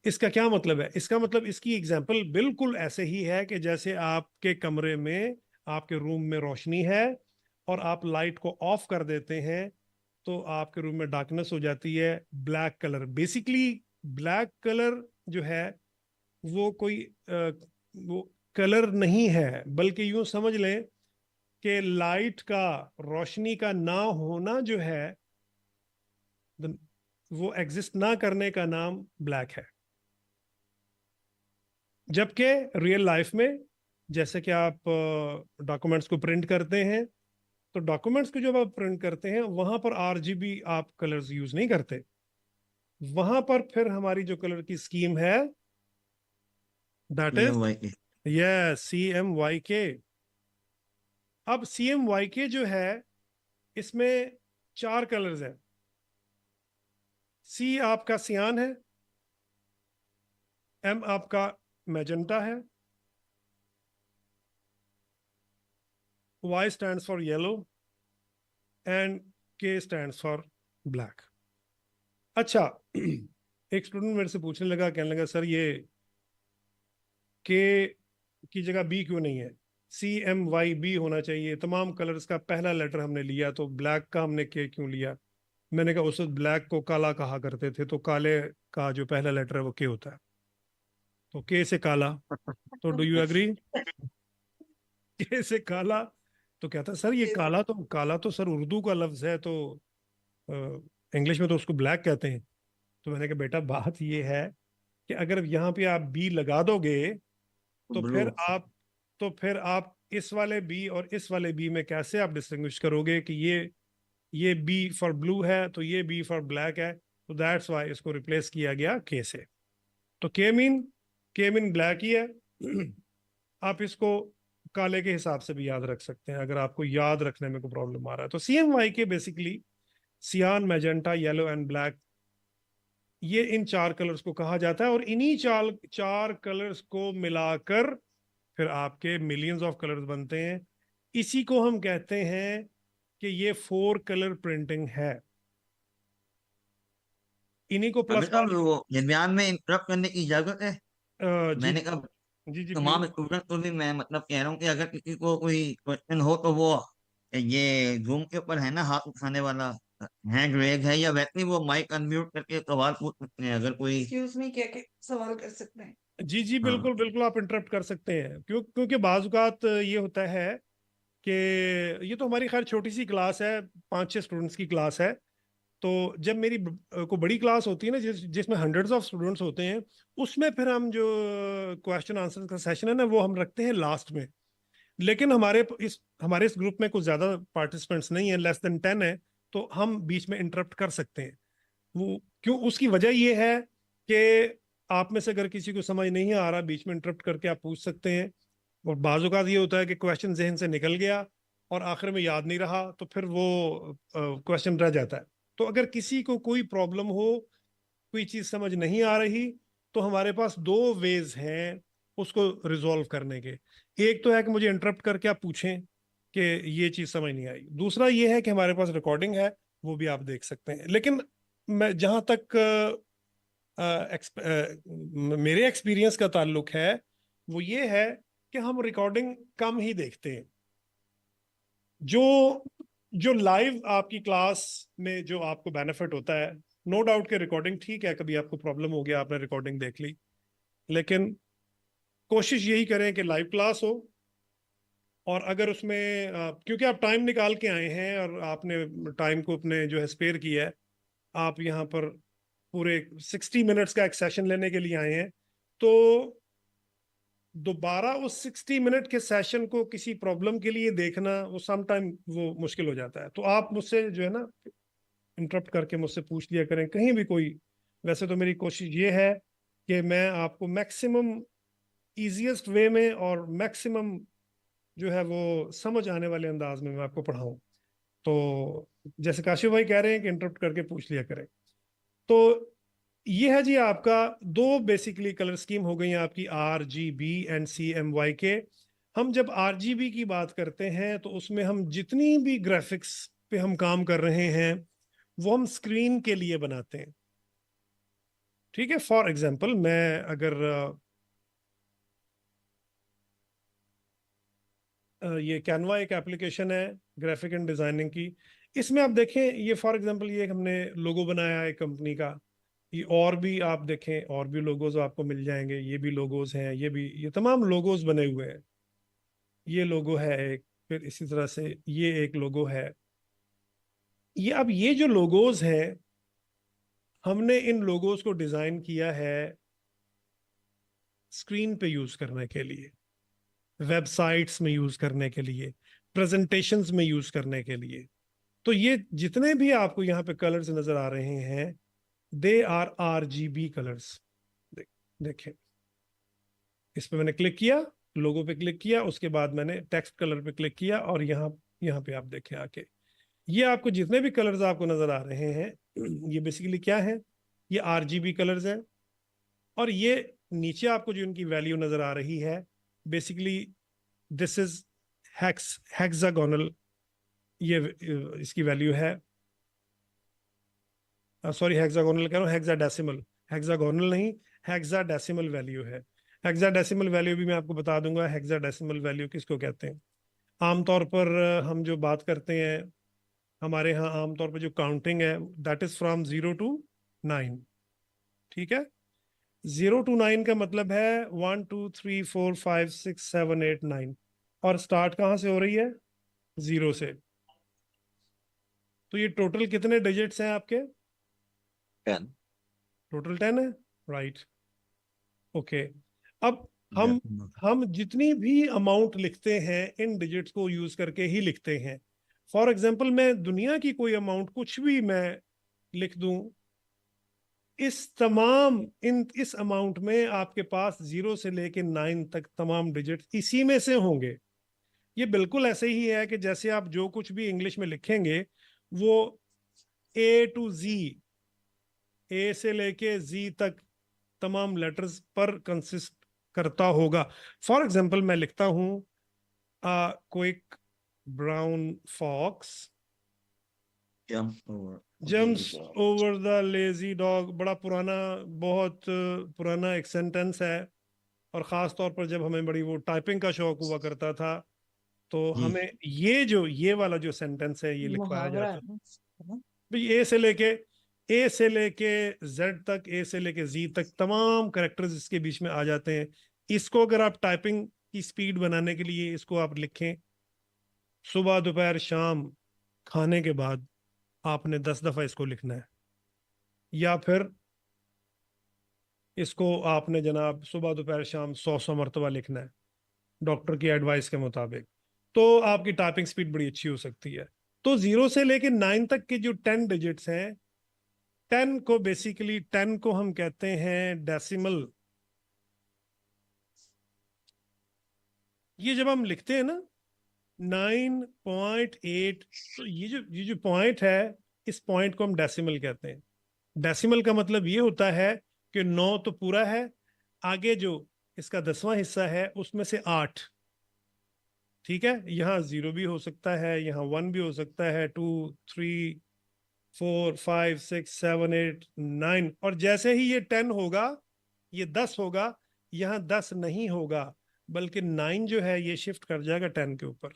इसका क्या मतलब है? इसका मतलब, इसकी एग्जांपल बिल्कुल ऐसे ही है कि जैसे आपके कमरे में, आपके रूम में रोशनी है और आप लाइट को ऑफ कर देते हैं तो आपके रूम में डार्कनेस हो जाती है। Black colour, basically black colour जो है वो कोई वो कलर नहीं है, बल्कि यूं समझ लें कि लाइट का, रोशनी का ना होना जो है, वो एग्जिस्ट ना करने का नाम ब्लैक है। जबकि रियल लाइफ में जैसे कि आप डॉक्यूमेंट्स को प्रिंट करते हैं, तो डॉक्यूमेंट्स को जब आप प्रिंट करते हैं वहां पर आरजीबी आप कलर्स यूज नहीं करते। वहां पर फिर हमारी जो कलर की स्कीम है दैट इज CMYK। CMYK। अब CMYK जो है इसमें 4 कलर्स हैं। C आपका सियान है, M आपका मैजेंटा है, Y stands for yellow and K stands for black। अच्छा, एक स्टूडेंट मेरे से पूछने लगा, कहने लगा सर ये K की जगह B क्यों नहीं है? CMYB होना चाहिए। तमाम कलर्स का पहला लेटर हमने लिया तो ब्लैक का हमने K क्यों लिया? मैंने कहा उस ब्लैक को काला कहा करते थे, तो काले का जो पहला लेटर है वो के होता है, तो के से काला। तो डू यू एग्री? के से काला। तो कहता सर ये काला तो सर उर्दू का लफ्ज है, तो इंग्लिश में तो उसको ब्लैक कहते हैं। तो मैंने कहा बेटा बात ये है कि अगर यहाँ पे आप बी लगा दोगे तो ब्लू। फिर आप इस वाले बी और इस वाले बी में कैसे आप डिस्टिंग्विश करोगे कि ये बी फॉर ब्लू है तो ये बी फॉर ब्लैक है। तो दैट्स वाई इसको रिप्लेस किया गया के से। तो के मीन ब्लैक ही है। आप इसको काले के हिसाब से भी याद रख सकते हैं अगर आपको याद रखने में कोई प्रॉब्लम आ रहा है। तो CMY के बेसिकली सियान, मैजेंटा, येलो एंड ब्लैक, ये इन 4 कलर्स को कहा जाता है, और इन्हीं चार कलर्स को मिलाकर फिर आपके मिलियंस ऑफ कलर्स बनते हैं। इसी को हम कहते हैं कि ये 4 कलर प्रिंटिंग है। इन्हीं को अभी प्लस तो वो दरमियान में इंटरप्ट करने की इजाजत है? जी मैंने कहा जी जी तमाम प्लीज। स्टूडेंट को भी मैं मतलब कह रहा हूँ कि अगर किसी को कोई क्वेश्चन हो तो वो ये जूम के ऊपर है ना हाथ उठाने वाला हैंड रेज है, या वैसे ही वो माइक अनम्यूट करके सवाल पूछ सकते हैं अगर कोई। एक्सक्यूज मी, क्या क्या सवाल कर सकते हैं? जी जी हाँ। बिल्कुल बिल्कुल, आप इंटरप्ट कर सकते हैं। क्योंकि बाजुकात ये होता है कि ये तो हमारी खैर छोटी सी क्लास है, 5-6 स्टूडेंट्स की क्लास है। तो जब मेरी को बड़ी क्लास होती है ना, जिसमें हंड्रेड्स ऑफ स्टूडेंट्स होते हैं, उसमें फिर हम जो क्वेश्चन आंसर का सेशन है ना वो हम रखते हैं लास्ट में। लेकिन हमारे इस ग्रुप में कुछ ज्यादा पार्टिसिपेंट्स नहीं है, लेस देन 10 है, तो हम बीच में इंटरप्ट कर सकते हैं। वो क्यों, उसकी वजह ये है कि आप में से अगर किसी को समझ नहीं आ रहा, बीच में इंटरप्ट करके आप पूछ सकते हैं। और बाज़ औक़ात ये होता है कि क्वेश्चन जहन से निकल गया और आखिर में याद नहीं रहा, तो फिर वो क्वेश्चन रह जाता है। तो अगर किसी को कोई प्रॉब्लम हो, कोई चीज़ समझ नहीं आ रही, तो हमारे पास 2 वेज हैं उसको रिजॉल्व करने के। एक तो है कि मुझे इंटरप्ट करके आप पूछें कि ये चीज़ समझ नहीं आई। दूसरा ये है कि हमारे पास रिकॉर्डिंग है, वो भी आप देख सकते हैं। लेकिन मैं जहाँ तक मेरे एक्सपीरियंस का ताल्लुक है, वो ये है कि हम रिकॉर्डिंग कम ही देखते हैं। जो जो लाइव आपकी क्लास में जो आपको बेनिफिट होता है, नो डाउट के रिकॉर्डिंग ठीक है, कभी आपको प्रॉब्लम हो गया आपने रिकॉर्डिंग देख ली, लेकिन कोशिश यही करें कि लाइव क्लास हो। और अगर उसमें क्योंकि आप टाइम निकाल के आए हैं और आपने टाइम को अपने जो है स्पेयर किया है, आप यहाँ पर पूरे 60 मिनट्स का एक सेशन लेने के लिए आए हैं, तो दोबारा उस 60 मिनट के सेशन को किसी प्रॉब्लम के लिए देखना वो सम टाइम वो मुश्किल हो जाता है। तो आप मुझसे जो है ना इंटरप्ट करके मुझसे पूछ लिया करें कहीं भी कोई। वैसे तो मेरी कोशिश ये है कि मैं आपको मैक्सिमम इजीएस्ट वे में और मैक्सिमम जो है वो समझ आने वाले अंदाज में मैं आपको पढ़ाऊं। तो जैसे काशिफ भाई कह रहे हैं कि इंटरप्ट करके पूछ लिया करें। तो ये है जी आपका 2 बेसिकली कलर स्कीम हो गई आपकी, RGB एंड CMY के। हम जब RGB की बात करते हैं तो उसमें हम जितनी भी ग्राफिक्स पे हम काम कर रहे हैं वो हम स्क्रीन के लिए बनाते हैं। ठीक है, फॉर एग्जांपल मैं अगर ये कैनवा एक एप्लीकेशन है ग्राफिक एंड डिजाइनिंग की, इसमें आप देखें ये फॉर एग्जांपल ये हमने लोगो बनाया है कंपनी का। ये और भी आप देखें और भी लोगोज आपको मिल जाएंगे, ये भी लोगोज हैं, ये तमाम लोगोज बने हुए हैं। ये लोगो है एक, फिर इसी तरह से ये एक लोगो है। ये जो लोगोज हैं, हमने इन लोगोज को डिजाइन किया है स्क्रीन पे यूज करने के लिए, वेबसाइट्स में यूज करने के लिए, प्रेजेंटेशंस में यूज करने के लिए। तो ये जितने भी आपको यहाँ पे कलर्स नजर आ रहे हैं, दे आर RGB कलर्स। देखें, इस पे मैंने क्लिक किया, लोगो पे क्लिक किया, उसके बाद मैंने टेक्स्ट कलर पे क्लिक किया, और यहाँ पे आप देखें आके ये आपको जितने भी कलर्स आपको नजर आ रहे हैं ये बेसिकली क्या है, ये RGB कलर्स हैं। और ये नीचे आपको जो इनकी वैल्यू नजर आ रही है, बेसिकली दिस इज हेक्सागोनल, ये इसकी वैल्यू है, सॉरी हेक्सागोनल कह रहा हूँ, हेक्साडेसिमल, हेक्सागोनल नहीं, हेक्साडेसिमल वैल्यू है। हेक्साडेसिमल वैल्यू भी मैं आपको बता दूंगा, हेक्साडेसिमल वैल्यू किसको कहते हैं। आमतौर पर हम जो बात करते हैं हमारे यहाँ आमतौर पे जो काउंटिंग है दैट इज फ्रॉम 0 to 9। ठीक है, 0 to 9 का मतलब है 1 2 3 4 5 6 7 8 9, और स्टार्ट कहाँ से हो रही है? 0 से। तो ये टोटल कितने डिजिट्स हैं आपके? 10। टोटल 10 है, राइट। ओके, अब हम जितनी भी अमाउंट लिखते हैं इन डिजिट्स को यूज करके ही लिखते हैं। फॉर एग्जांपल मैं दुनिया की कोई अमाउंट कुछ भी मैं लिख दूं, इस अमाउंट में आपके पास 0 से लेके 9 तक तमाम डिजिट इसी में से होंगे। ये बिल्कुल ऐसे ही है कि जैसे आप जो कुछ भी इंग्लिश में लिखेंगे वो ए टू जी, ए से लेके जी तक तमाम लेटर्स पर कंसिस्ट करता होगा। फॉर एग्जाम्पल मैं लिखता हूं quick brown fox jumps over the lazy dog. बड़ा पुराना, बहुत पुराना एक सेंटेंस है, और ख़ास तौर पर जब हमें बड़ी वो टाइपिंग का शौक हुआ करता था तो जी। हमें ये वाला जो सेंटेंस है ये लिखवाया मुहावरा जाता है ना? भाई। ए से लेके जेड तक, ए से लेके जी तक तमाम करेक्टर्स इसके बीच में आ जाते हैं। इसको अगर आप टाइपिंग की स्पीड बनाने के लिए इसको आप लिखें, सुबह दोपहर शाम खाने के बाद आपने 10 दफा इसको लिखना है, या फिर इसको आपने जनाब सुबह दोपहर शाम 100 मरतबा लिखना है डॉक्टर की एडवाइस के मुताबिक, तो आपकी टाइपिंग स्पीड बड़ी अच्छी हो सकती है। तो 0 से लेके 9 तक के जो 10 डिजिट्स हैं, 10 को हम कहते हैं डेसिमल। ये जब हम लिखते हैं ना 9.8, तो ये जो पॉइंट है, इस पॉइंट को हम डेसिमल कहते हैं। डेसिमल का मतलब ये होता है कि 9 तो पूरा है, आगे जो इसका 10वां हिस्सा है उसमें से 8। ठीक है, यहाँ 0 भी हो सकता है, यहाँ 1 भी हो सकता है, 2 3 4 5 6 7 8 9, और जैसे ही ये 10 होगा ये 10 होगा, यहाँ 10 नहीं होगा बल्कि 9 जो है ये शिफ्ट कर जाएगा 10 के ऊपर।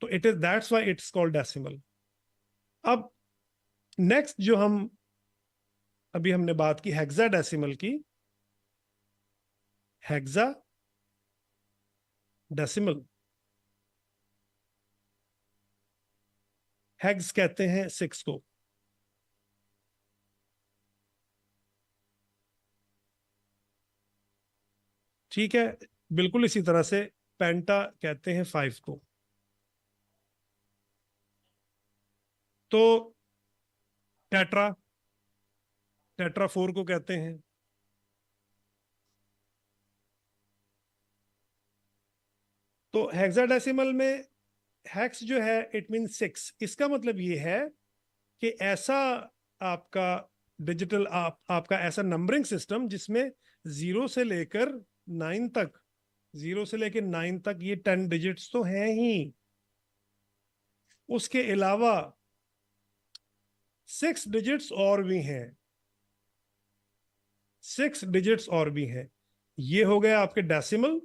तो it is that's why it's called decimal. अब नेक्स्ट जो हम अभी हमने बात की हेक्सा डेसिमल की, हेक्सा डेसिमल, हेक्स कहते हैं 6 को। ठीक है, बिल्कुल इसी तरह से पेंटा कहते हैं 5 को। तो टेट्रा 4 को कहते हैं। तो हेक्साडेसिमल में हेक्स जो है इट मीन 6। इसका मतलब ये है कि ऐसा आपका डिजिटल आपका ऐसा नंबरिंग सिस्टम जिसमें 0 से लेकर 9 तक, 0 से लेकर 9 तक ये 10 डिजिट्स तो हैं ही, उसके अलावा 6 डिजिट्स और भी हैं, 6 डिजिट्स और भी हैं। ये हो गया आपके डेसिमल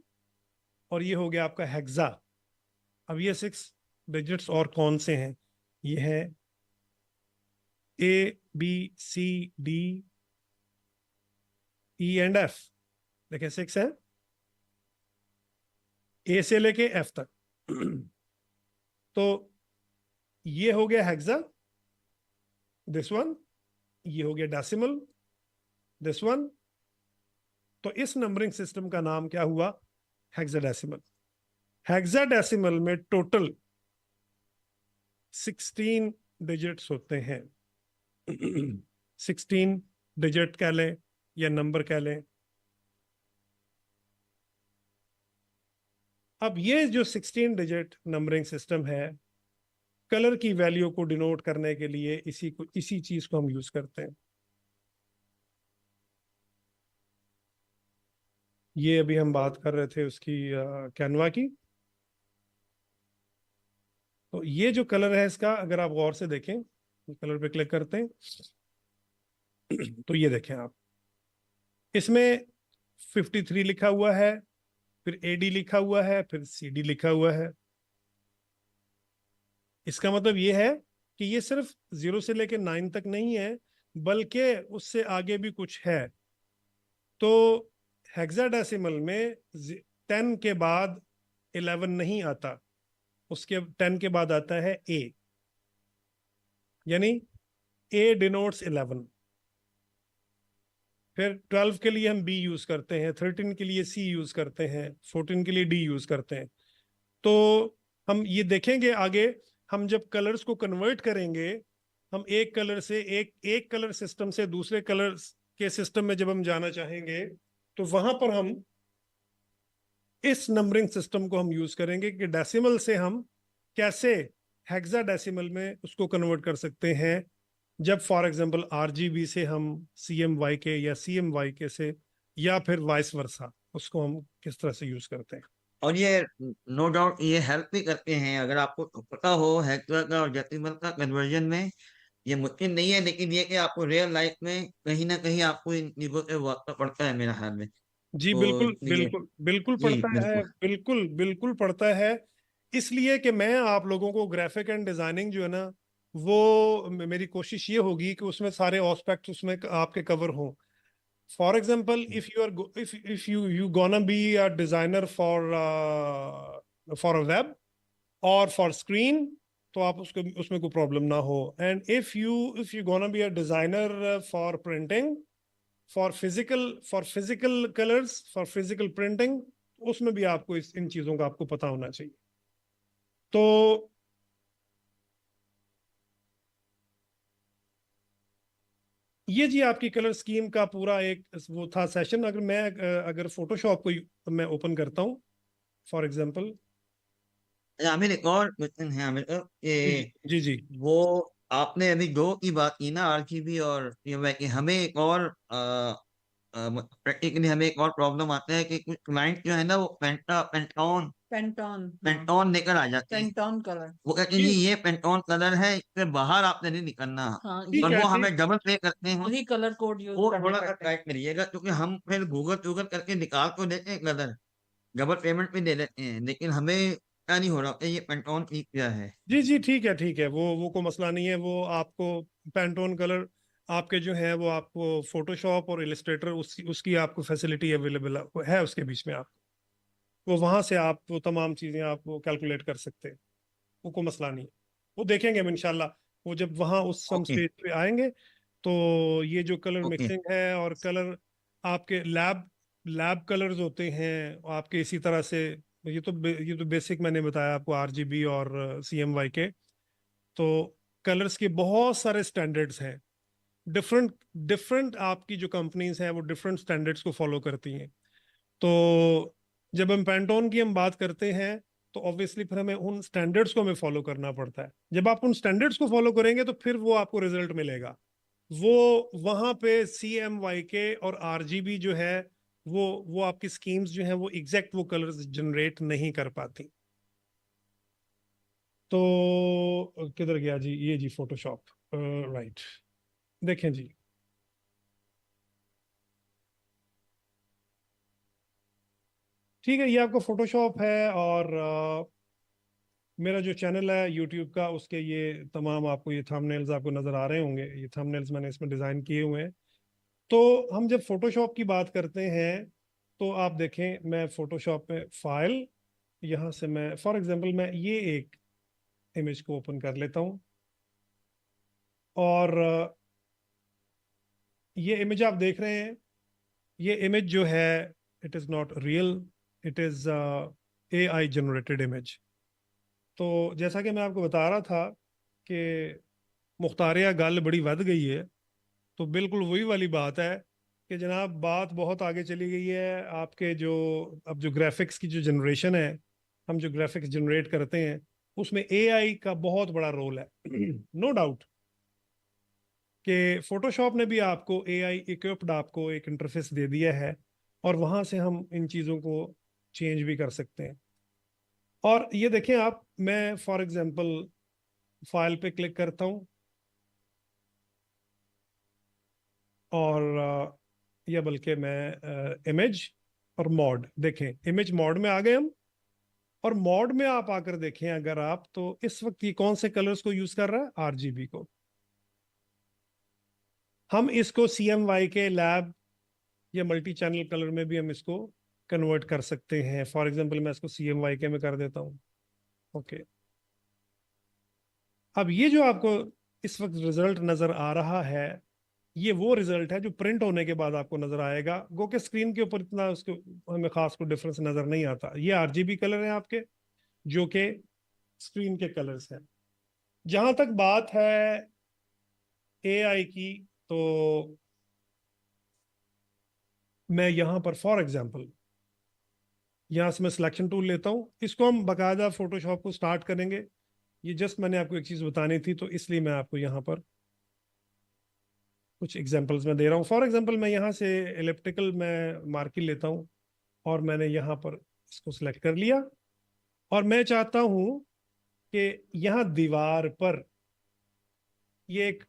और ये हो गया आपका हेक्सा। अब ये 6 डिजिट्स और कौन से हैं? ये है A B C D E and F। देखिए 6 है, A से लेके F तक। तो ये हो गया हेक्सा, दिस वन, ये हो गया डेसिमल, दिस वन। तो इस नंबरिंग सिस्टम का नाम क्या हुआ? हेक्साडेसिमल। हेक्साडेसिमल में टोटल 16 डिजिट्स होते हैं। 16 डिजिट कह लें या नंबर कह लें। अब ये जो 16 डिजिट नंबरिंग सिस्टम है, कलर की वैल्यू को डिनोट करने के लिए इसी चीज को हम यूज करते हैं। ये अभी हम बात कर रहे थे उसकी कैनवा की। तो ये जो कलर है इसका, अगर आप गौर से देखें, कलर पे क्लिक करते हैं तो ये देखें आप, इसमें 53 लिखा हुआ है, फिर AD लिखा हुआ है, फिर CD लिखा हुआ है। इसका मतलब ये है कि ये सिर्फ 0 से लेके 9 तक नहीं है, बल्कि उससे आगे भी कुछ है। तो हेक्साडेसिमल में 10 के बाद 11 नहीं आता, उसके 10 के बाद आता है ए, यानी ए डिनोट्स 11। फिर 12 के लिए हम बी यूज करते हैं, 13 के लिए सी यूज करते हैं, 14 के लिए डी यूज करते हैं। तो हम ये देखेंगे आगे, हम जब कलर्स को कन्वर्ट करेंगे, हम एक कलर से एक कलर सिस्टम से दूसरे कलर के सिस्टम में जब हम जाना चाहेंगे, तो वहां पर हम इस नंबरिंग सिस्टम को हम यूज करेंगे कि डेसिमल से हम कैसे हेक्साडेसिमल में उसको कन्वर्ट कर सकते हैं। जब फॉर एग्जांपल आरजीबी से हम CMYK या CMYK से, या फिर वाइस वर्सा, उसको हम किस तरह से यूज करते हैं। और ये नो डाउट ये हेल्प भी करते हैं, अगर आपको पता हो हेक्टर का और डेसिमल का कन्वर्जन में। ये मुश्किल नहीं है, लेकिन ये कि आपको रियल लाइफ में कहीं ना कहीं आपको इन चीजों से वास्ता पड़ता है मेरे ख्याल में। जी तो बिल्कुल इसलिए बिल्कुल बिल्कुल जी पड़ता है, बिल्कुल। बिल्कुल बिल्कुल पड़ता है। इसलिए कि मैं आप लोगों को ग्राफिक एंड डिजाइनिंग जो है ना, वो मेरी कोशिश ये होगी कि उसमें सारे एस्पेक्ट्स उसमें आपके कवर हों। For example, if you are if you gonna be a designer for a web और फॉर स्क्रीन, तो आप उसको उसमें कोई प्रॉब्लम ना हो। And if you gonna be a designer for printing, for physical colours, for physical printing, उसमें भी आपको इन चीजों का आपको पता होना चाहिए। तो ये जी आपकी कलर स्कीम का पूरा एक वो था सेशन। अगर फोटोशॉप को मैं ओपन करता हूँ फॉर एग्जांपल। अच्छा, आमिर एक और क्वेश्चन है आमिर का, जी कि जी जी वो आपने अभी दो की बात की ना, आरजीबी और CMYK की, हमें एक और प्रैक्टिकली हमें एक और प्रॉब्लम आता है कि कुछ क्लाइंट जो है ना वो पेंटोन पेंटोन, हाँ, पेंटोन लेकर आ जाते हैं। Pantone colour. वो कहते हैं जी, जी ये पेंटोन कलर है, इससे बाहर आपने नहीं निकलना, हाँ, ठीक और है, वो ठीक। हमें डबल पे करते हैं। वही कलर कोड यूज वो करने थोड़ा सा पड़ते ट्राई हैं। करिएगा, क्योंकि हम फिर गूगल गूगल करके निकाल तो लेते हैं कलर, डबल पेमेंट भी दे देते हैं, लेकिन हमें क्या नहीं हो रहा कि ये पेंटोन ठीक क्या है। जी जी, ठीक है, ठीक है, वो कोई मसला नहीं है। वो आपको पैंटोन कलर आपके जो है, वो आपको फोटोशॉप और इलस्ट्रेटर उसकी आपको फैसिलिटी अवेलेबल है उसके बीच में। आप वो वहां से आप वो तमाम चीजें आप वो कैलकुलेट कर सकते हैं। वो कोई मसला नहीं है। वो देखेंगे हम इंशाल्लाह, वो जब वहां उस सम ओके स्टेज पे आएंगे, तो ये जो कलर ओके। मिक्सिंग है और कलर आपके लैब लैब कलर्स होते हैं आपके, इसी तरह से ये तो बेसिक मैंने बताया आपको, RGB और CMYK। तो कलर्स के बहुत सारे स्टैंडर्ड्स हैं, डिफरेंट डिफरेंट आपकी जो कंपनीज हैं वो डिफरेंट स्टैंडर्ड्स को फॉलो करती हैं। तो जब हम पैंटोन की हम बात करते हैं, तो ऑब्वियसली फिर हमें उन स्टैंडर्ड्स को हमें फॉलो करना पड़ता है। जब आप उन स्टैंडर्ड्स को फॉलो करेंगे, तो फिर वो आपको रिजल्ट मिलेगा। वो वहां पे CMYK और RGB जो है, वो आपकी स्कीम्स जो है वो एग्जैक्ट वो कलर्स जनरेट नहीं कर पाती। तो किधर गया जी, ये जी फोटोशॉप, राइट, देखें जी। ठीक है, ये आपका फोटोशॉप है, और मेरा जो चैनल है यूट्यूब का, उसके ये तमाम आपको ये थंबनेल्स आपको नजर आ रहे होंगे। ये थंबनेल्स मैंने इसमें डिजाइन किए हुए हैं। तो हम जब फोटोशॉप की बात करते हैं, तो आप देखें, मैं फोटोशॉप में फाइल, यहाँ से मैं फॉर एग्जांपल मैं ये एक इमेज को ओपन कर लेता हूँ। और ये इमेज आप देख रहे हैं, ये इमेज जो है, it is not real, it is AI generated image. तो जैसा कि मैं आपको बता रहा था कि मुख्तारिया गल बड़ी वध गई है, तो बिल्कुल वही वाली बात है कि जनाब बात बहुत आगे चली गई है। आपके जो अब जो ग्राफिक्स की जो जनरेशन है, हम जो ग्राफिक्स जनरेट करते हैं, उसमें AI का बहुत बड़ा रोल है। नो डाउट कि फोटोशॉप ने भी आपको AI इक्विप्ड आपको एक इंटरफेस दे दिया है, और वहां से हम इन चीज़ों को चेंज भी कर सकते हैं। और ये देखें आप, मैं फॉर एग्जांपल फाइल पे क्लिक करता हूँ, और या बल्कि मैं इमेज और मॉड, देखें इमेज मॉड में आ गए हम। और मॉड में आप आकर देखें अगर आप, तो इस वक्त ये कौन से कलर्स को यूज कर रहा है? आरजीबी को। हम इसको CMY के लैब या मल्टी चैनल कलर में भी हम इसको कन्वर्ट कर सकते हैं। फॉर एग्जांपल मैं इसको CMYK में कर देता हूं। ओके, अब ये जो आपको इस वक्त रिजल्ट नजर आ रहा है, ये वो रिजल्ट है जो प्रिंट होने के बाद आपको नजर आएगा। गो के स्क्रीन के ऊपर इतना उसको हमें खास कोई डिफरेंस नजर नहीं आता। ये आरजीबी कलर है आपके, जो कि स्क्रीन के कलर्स हैं। जहां तक बात है AI की, तो मैं यहां पर फॉर एग्जांपल यहां से मैं सिलेक्शन टूल लेता हूं। इसको हम बाकायदा फोटोशॉप को स्टार्ट करेंगे। ये जस्ट मैंने आपको एक चीज बतानी थी, तो इसलिए मैं आपको यहाँ पर कुछ एग्जांपल्स में दे रहा हूँ। फॉर एग्जांपल मैं यहाँ से एलिप्टिकल में मार्किंग लेता हूँ और मैंने यहाँ पर इसको सिलेक्ट कर लिया, और मैं चाहता हूँ कि यहाँ दीवार पर ये एक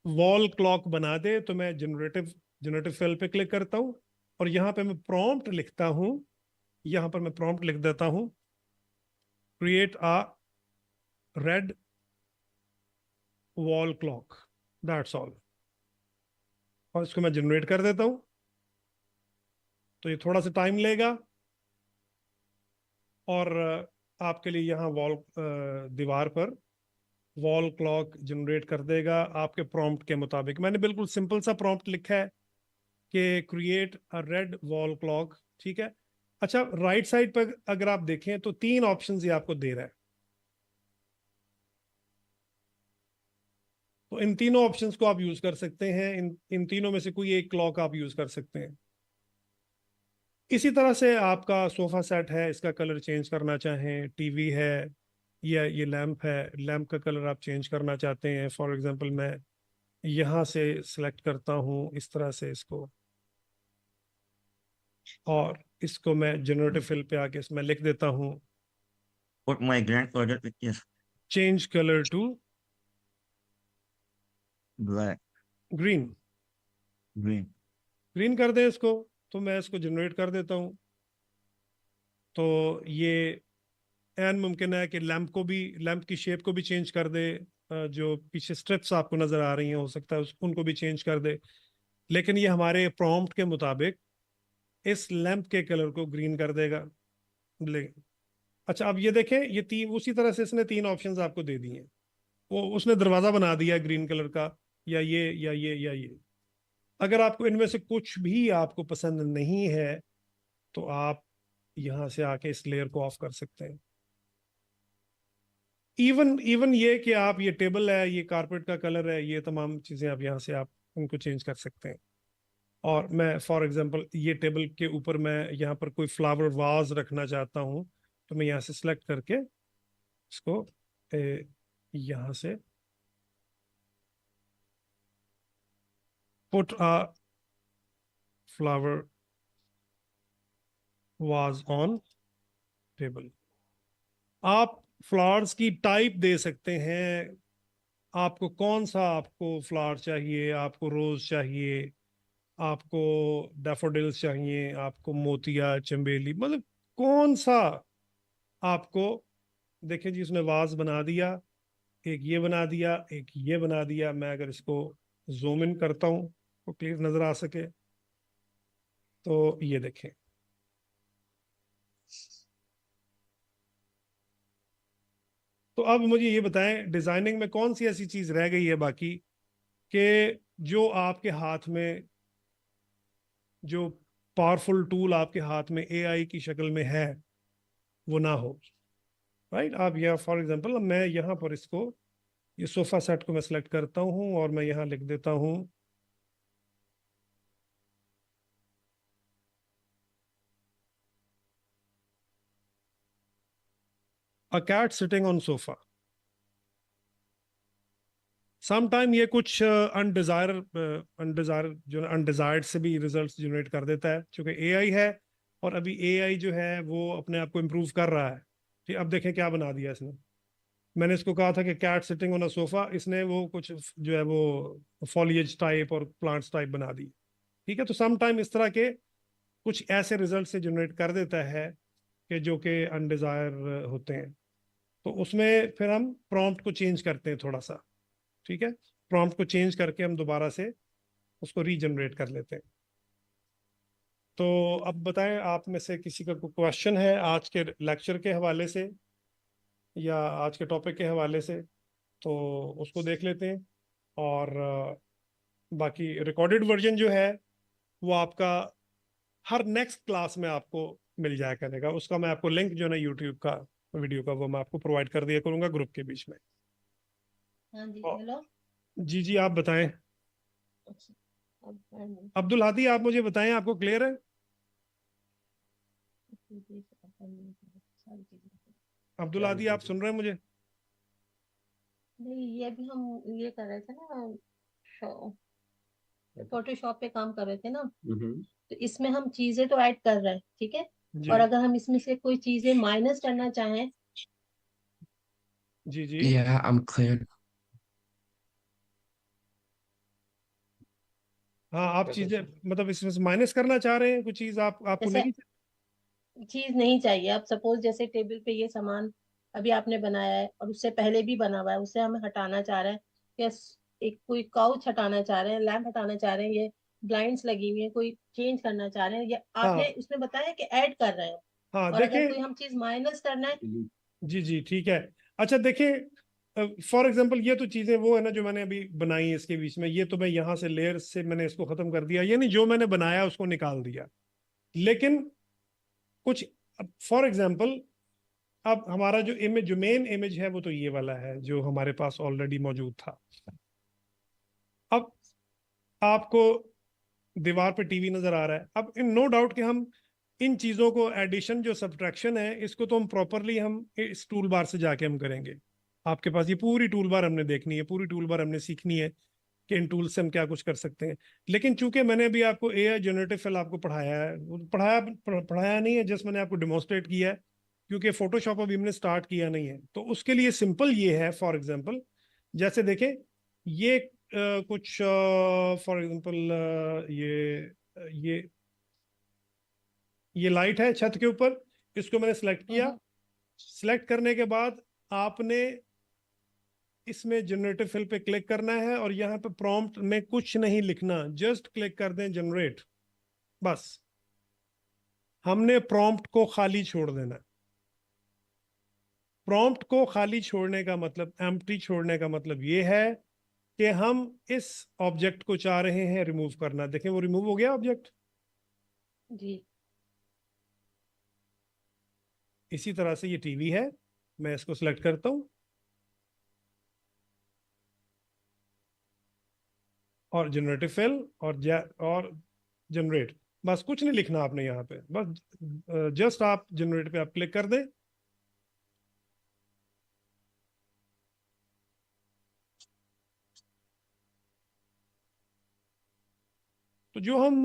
वॉल क्लॉक बना दे। तो मैं जनरेटिव सेल पे क्लिक करता हूँ और यहाँ पे मैं प्रॉम्प्ट लिखता हूँ। यहाँ पर मैं प्रॉम्प्ट लिख देता हूँ, create a red wall clock, that's all, और इसको मैं जनरेट कर देता हूँ। तो ये थोड़ा सा टाइम लेगा और आपके लिए यहाँ दीवार पर वॉल क्लॉक जनरेट कर देगा आपके प्रॉम्प्ट के मुताबिक। मैंने बिल्कुल सिंपल सा प्रॉम्प्ट लिखा है कि create a red wall clock, ठीक है। अच्छा, राइट साइड पर अगर आप देखें तो 3 ऑप्शंस ये आपको दे रहा है। तो इन तीनों ऑप्शंस को आप यूज कर सकते हैं। इन तीनों में से कोई एक क्लॉक आप यूज कर सकते हैं। इसी तरह से आपका सोफा सेट है, इसका कलर चेंज करना चाहें, टीवी है या ये लैंप है, लैंप का कलर आप चेंज करना चाहते हैं। फॉर एग्जांपल मैं यहाँ से सिलेक्ट करता हूँ इस तरह से इसको, और इसको मैं जनरेटिव फिल पे आके इसमें लिख देता हूँ Put my grandfather picture change colour to black, green. green. Green कर दें इसको, तो मैं इसको जनरेट कर देता हूँ। तो ये एन मुमकिन है कि लैंप की शेप को भी चेंज कर दे। जो पीछे स्ट्रिप्स आपको नजर आ रही हैं, हो सकता है उनको भी चेंज कर दे। लेकिन ये हमारे प्रॉम्प्ट के मुताबिक इस लैंप के कलर को ग्रीन कर देगा। अच्छा, अब ये देखें, ये तीन उसी तरह से इसने 3 ऑप्शंस आपको दे दिए हैं। वो उसने दरवाजा बना दिया ग्रीन कलर का, या ये या ये या ये। अगर आपको इनमें से कुछ भी आपको पसंद नहीं है, तो आप यहां से आके इस लेयर को ऑफ कर सकते हैं। इवन ये कि आप, ये टेबल है, ये कारपेट का कलर है, ये तमाम चीजें आप यहाँ से आप उनको चेंज कर सकते हैं। और मैं फॉर एग्जांपल ये टेबल के ऊपर मैं यहाँ पर कोई फ्लावर वाज रखना चाहता हूँ, तो मैं यहाँ से सिलेक्ट करके इसको यहाँ से put a flower was on table. आप फ्लावर्स की टाइप दे सकते हैं, आपको कौन सा आपको फ्लावर चाहिए, आपको रोज चाहिए, आपको डैफोडिल्स चाहिए, आपको मोतिया, चमेली, मतलब कौन सा आपको। देखिए जी, उसने वाज बना दिया, एक ये बना दिया, एक ये बना दिया। मैं अगर इसको जूम इन करता हूं तो क्लियर नजर आ सके, तो ये देखें। तो अब मुझे ये बताएं, डिजाइनिंग में कौन सी ऐसी चीज रह गई है बाकी, कि जो आपके हाथ में, जो पावरफुल टूल आपके हाथ में AI की शक्ल में है, वो ना हो। राइट, आप यह फॉर एग्जांपल मैं यहाँ पर इसको, ये सोफा सेट को मैं सेलेक्ट करता हूँ और मैं यहाँ लिख देता हूँ a cat sitting on sofa. Some time ये कुछ अनडिजायर्ड से भी रिजल्ट्स जनरेट कर देता है, क्योंकि AI है और अभी AI जो है वो अपने आप को इम्प्रूव कर रहा है। ठीक, अब देखें क्या बना दिया इसने। मैंने इसको कहा था कि cat sitting on a sofa, इसने वो कुछ जो है वो फॉलिएज टाइप और प्लांट्स टाइप बना दी। ठीक है, तो सम टाइम इस तरह के कुछ ऐसे रिजल्ट से जनरेट कर देता है के जो कि अनडिजायर होते हैं, तो उसमें फिर हम प्रॉम्प्ट को चेंज करते हैं थोड़ा सा, ठीक है। प्रॉम्प्ट को चेंज करके हम दोबारा से उसको रीजनरेट कर लेते हैं। तो अब बताएं, आप में से किसी का कोई क्वेश्चन है आज के लेक्चर के हवाले से या आज के टॉपिक के हवाले से, तो उसको देख लेते हैं। और बाकी रिकॉर्डेड वर्जन जो है वो आपका हर नेक्स्ट क्लास में आपको मिल जाया करेगा। उसका मैं आपको लिंक जो है ना यूट्यूब का वीडियो का, वो मैं आपको प्रोवाइड कर दिया करूंगा ग्रुप के बीच में। हाँ जी, और- हेलो। जी जी, आप बताएं। अच्छा, अब अब्दुल हादी, आप मुझे बताएं, आपको क्लियर है? सारी चीजें अब्दुल हादी, आप सुन रहे हैं मुझे? नहीं, ये भी हम ये कर रहे थे ना, फोटोशॉप पे काम कर रहे थे ना, तो इसमें हम चीजें तो ऐड कर रहे हैं, ठीक है। जी और अगर हम इसमें से कोई चीजें माइनस करना चाहें, जी जी। Yeah, I'm clear. हाँ, आप चीजें मतलब इसमें से माइनस करना चाह रहे हैं, कुछ चीज आपको जैसे नहीं। चीज नहीं चाहिए। अब सपोज जैसे टेबल पे ये सामान अभी आपने बनाया है और उससे पहले भी बना हुआ है, उसे हमें हटाना चाह रहे हैं, या एक कोई काउच हटाना चाह रहे हैं, लैंप हटाना चाह रहे हैं, ये ब्लाइंड्स लगी हुई है, कोई चेंज करना चाह रहे हैं, या हाँ आपने उसमें बताया कि ऐड कर रहे हैं। हाँ, और अगर देखिए। कोई हम चीज माइनस करना है, जी जी, ठीक है। अच्छा देखिए, फॉर एग्जांपल ये तो चीजें वो है ना जो मैंने अभी बनाई है इसके बीच में, ये तो मैं यहाँ से लेयर से मैंने इसको खत्म कर दिया, यानी जो मैंने बनाया उसको निकाल दिया। लेकिन कुछ, फॉर एग्जांपल, अब हमारा जो इमेज, जो मेन इमेज है वो तो ये वाला है जो हमारे पास ऑलरेडी मौजूद था। अब आपको दीवार पे टीवी नजर आ रहा है। अब इन नो डाउट कि हम इन चीजों को, एडिशन जो सब्ट्रैक्शन है, इसको तो हम प्रॉपरली हम इस टूल बार से जाके हम करेंगे। आपके पास ये पूरी टूल बार हमने देखनी है, पूरी टूल बार हमने सीखनी है कि इन टूल से हम क्या कुछ कर सकते हैं। लेकिन चूंकि मैंने अभी आपको एआई जनरेटिव फिल आपको पढ़ाया है, पढ़ाया नहीं है, जस्ट मैंने आपको डिमॉन्स्ट्रेट किया है, क्योंकि फोटोशॉप अभी हमने स्टार्ट किया नहीं है। तो उसके लिए सिंपल ये है, फॉर एग्जाम्पल जैसे देखें, ये कुछ फॉर एग्जांपल ये लाइट है छत के ऊपर, इसको मैंने सेलेक्ट किया। सेलेक्ट करने के बाद आपने इसमें जनरेटिव फिल पे क्लिक करना है और यहाँ पे प्रॉम्प्ट में कुछ नहीं लिखना, जस्ट क्लिक कर दें जनरेट, बस। हमने प्रॉम्प्ट को खाली छोड़ देना। प्रॉम्प्ट को खाली छोड़ने का मतलब, एम्प्टी छोड़ने का मतलब ये है कि हम इस ऑब्जेक्ट को चाह रहे हैं रिमूव करना। देखें, वो रिमूव हो गया ऑब्जेक्ट। जी इसी तरह से ये टीवी है, मैं इसको सिलेक्ट करता हूं और जनरेटिव फिल और जनरेट, बस कुछ नहीं लिखना आपने यहाँ पे, बस जस्ट आप जनरेट पे आप क्लिक कर दें। तो जो हम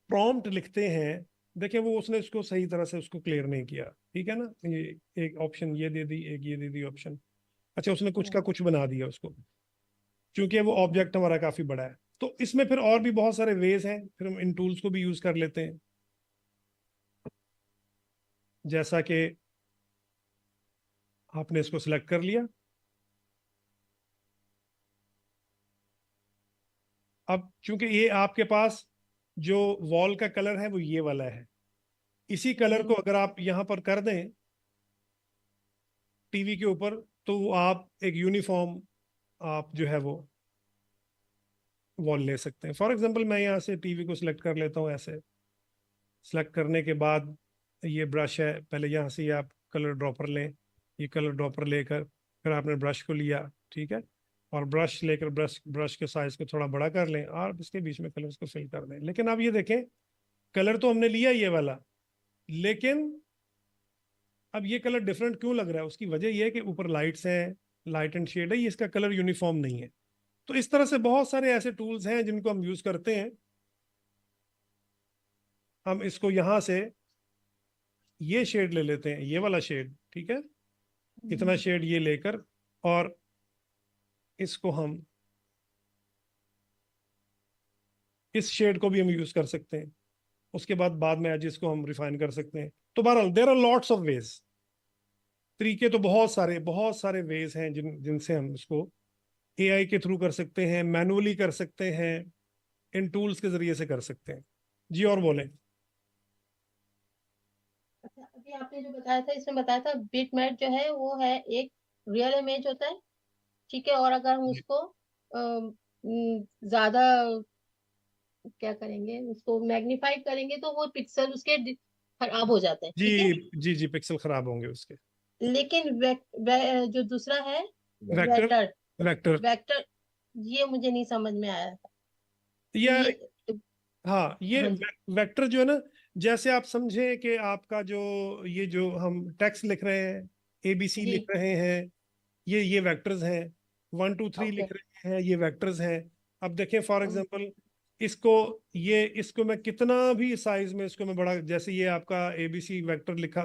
प्रॉम्प्ट लिखते हैं, देखें वो उसने इसको सही तरह से उसको क्लियर नहीं किया, ठीक है ना। ये एक ऑप्शन ये दे दी, एक ये दे दी ऑप्शन। अच्छा, उसने कुछ का कुछ बना दिया उसको, क्योंकि वो ऑब्जेक्ट हमारा काफी बड़ा है। तो इसमें फिर और भी बहुत सारे वेज हैं, फिर हम इन टूल्स को भी यूज कर लेते हैं। जैसा कि आपने इसको सिलेक्ट कर लिया। अब चूंकि ये आपके पास जो वॉल का कलर है वो ये वाला है, इसी कलर को अगर आप यहां पर कर दें टीवी के ऊपर, तो आप एक यूनिफॉर्म आप जो है वो वॉल ले सकते हैं। फॉर एग्जांपल मैं यहाँ से टीवी को सिलेक्ट कर लेता हूँ ऐसे। सिलेक्ट करने के बाद ये ब्रश है, पहले यहाँ से ये आप कलर ड्रॉपर लें, ये कलर ड्रॉपर लेकर फिर आपने ब्रश को लिया, ठीक है। और ब्रश लेकर ब्रश ब्रश के साइज को थोड़ा बड़ा कर लें और इसके बीच में कलर्स को फिल कर दें। लेकिन अब ये देखें, कलर तो हमने लिया ये वाला, लेकिन अब ये कलर डिफरेंट क्यों लग रहा है? उसकी वजह यह है कि ऊपर लाइट्स हैं, लाइट एंड शेड है, ये इसका कलर यूनिफॉर्म नहीं है। तो इस तरह से बहुत सारे ऐसे टूल्स हैं जिनको हम यूज करते हैं। हम इसको यहां से ये शेड ले लेते हैं, ये वाला शेड, ठीक है। इतना शेड ये लेकर और इसको हम, इस शेड को भी हम यूज कर सकते हैं। उसके बाद में आज इसको हम रिफाइन कर सकते हैं। तो बहरहाल there are lots of ways, तरीके तो बहुत सारे वेज हैं जिनसे हम इसको एआई के थ्रू कर सकते हैं, मैनुअली कर सकते हैं, इन टूल्स के जरिए से कर सकते हैं। जी और बोलें। अच्छा, अभी आपने जो बताया था, इसमें बताया था बिटमैप जो है वो है एक रियल इमेज होता है, ठीक है, और अगर हम जी उसको ज्यादा क्या करेंगे, उसको मैग्नीफाई करेंगे तो वो पिक्सल उसके खराब हो जाते हैं, जी ठीक है। जी पिक्सल खराब होंगे उसके। लेकिन जो दूसरा है वेक्टर, वेक्टर, वेक्टर वेक्टर, ये मुझे नहीं समझ में आया था। तो या ये, हाँ, ये हाँ जी, वेक्टर जो है ना, जैसे आप समझे कि आपका जो ये जो हम टेक्स्ट लिख रहे हैं, एबीसी जी, लिख रहे हैं, ये वेक्टर्स हैं, 1 2 3 ओके, लिख रहे हैं, ये वेक्टर्स हैं। अब देखें फॉर हम्म, एग्जांपल, इसको इसको मैं कितना भी साइज में इसको मैं बड़ा, जैसे ये आपका एबीसी वेक्टर लिखा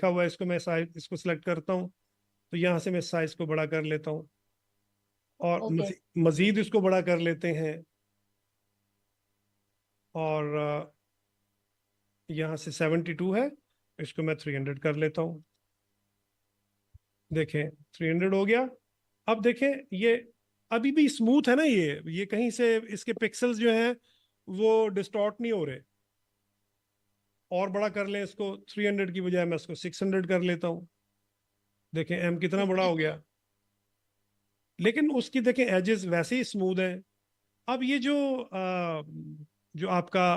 हुआ है, इसको मैं साइज इसको सिलेक्ट करता हूँ, तो यहाँ से मैं साइज को बड़ा कर लेता हूँ, और ओके, मजीद इसको बड़ा कर लेते हैं, और यहाँ से 72 है, इसको मैं 300 कर लेता हूँ। देखें 300 हो गया। अब देखें ये अभी भी स्मूथ है ना, ये कहीं से इसके पिक्सल्स जो हैं वो डिस्टॉर्ट नहीं हो रहे। और बड़ा कर लें इसको, 300 की बजाय मैं इसको 600 कर लेता हूँ। देखें एम कितना बड़ा हो गया, लेकिन उसकी देखें एजेस वैसे ही स्मूथ हैं। अब ये जो आपका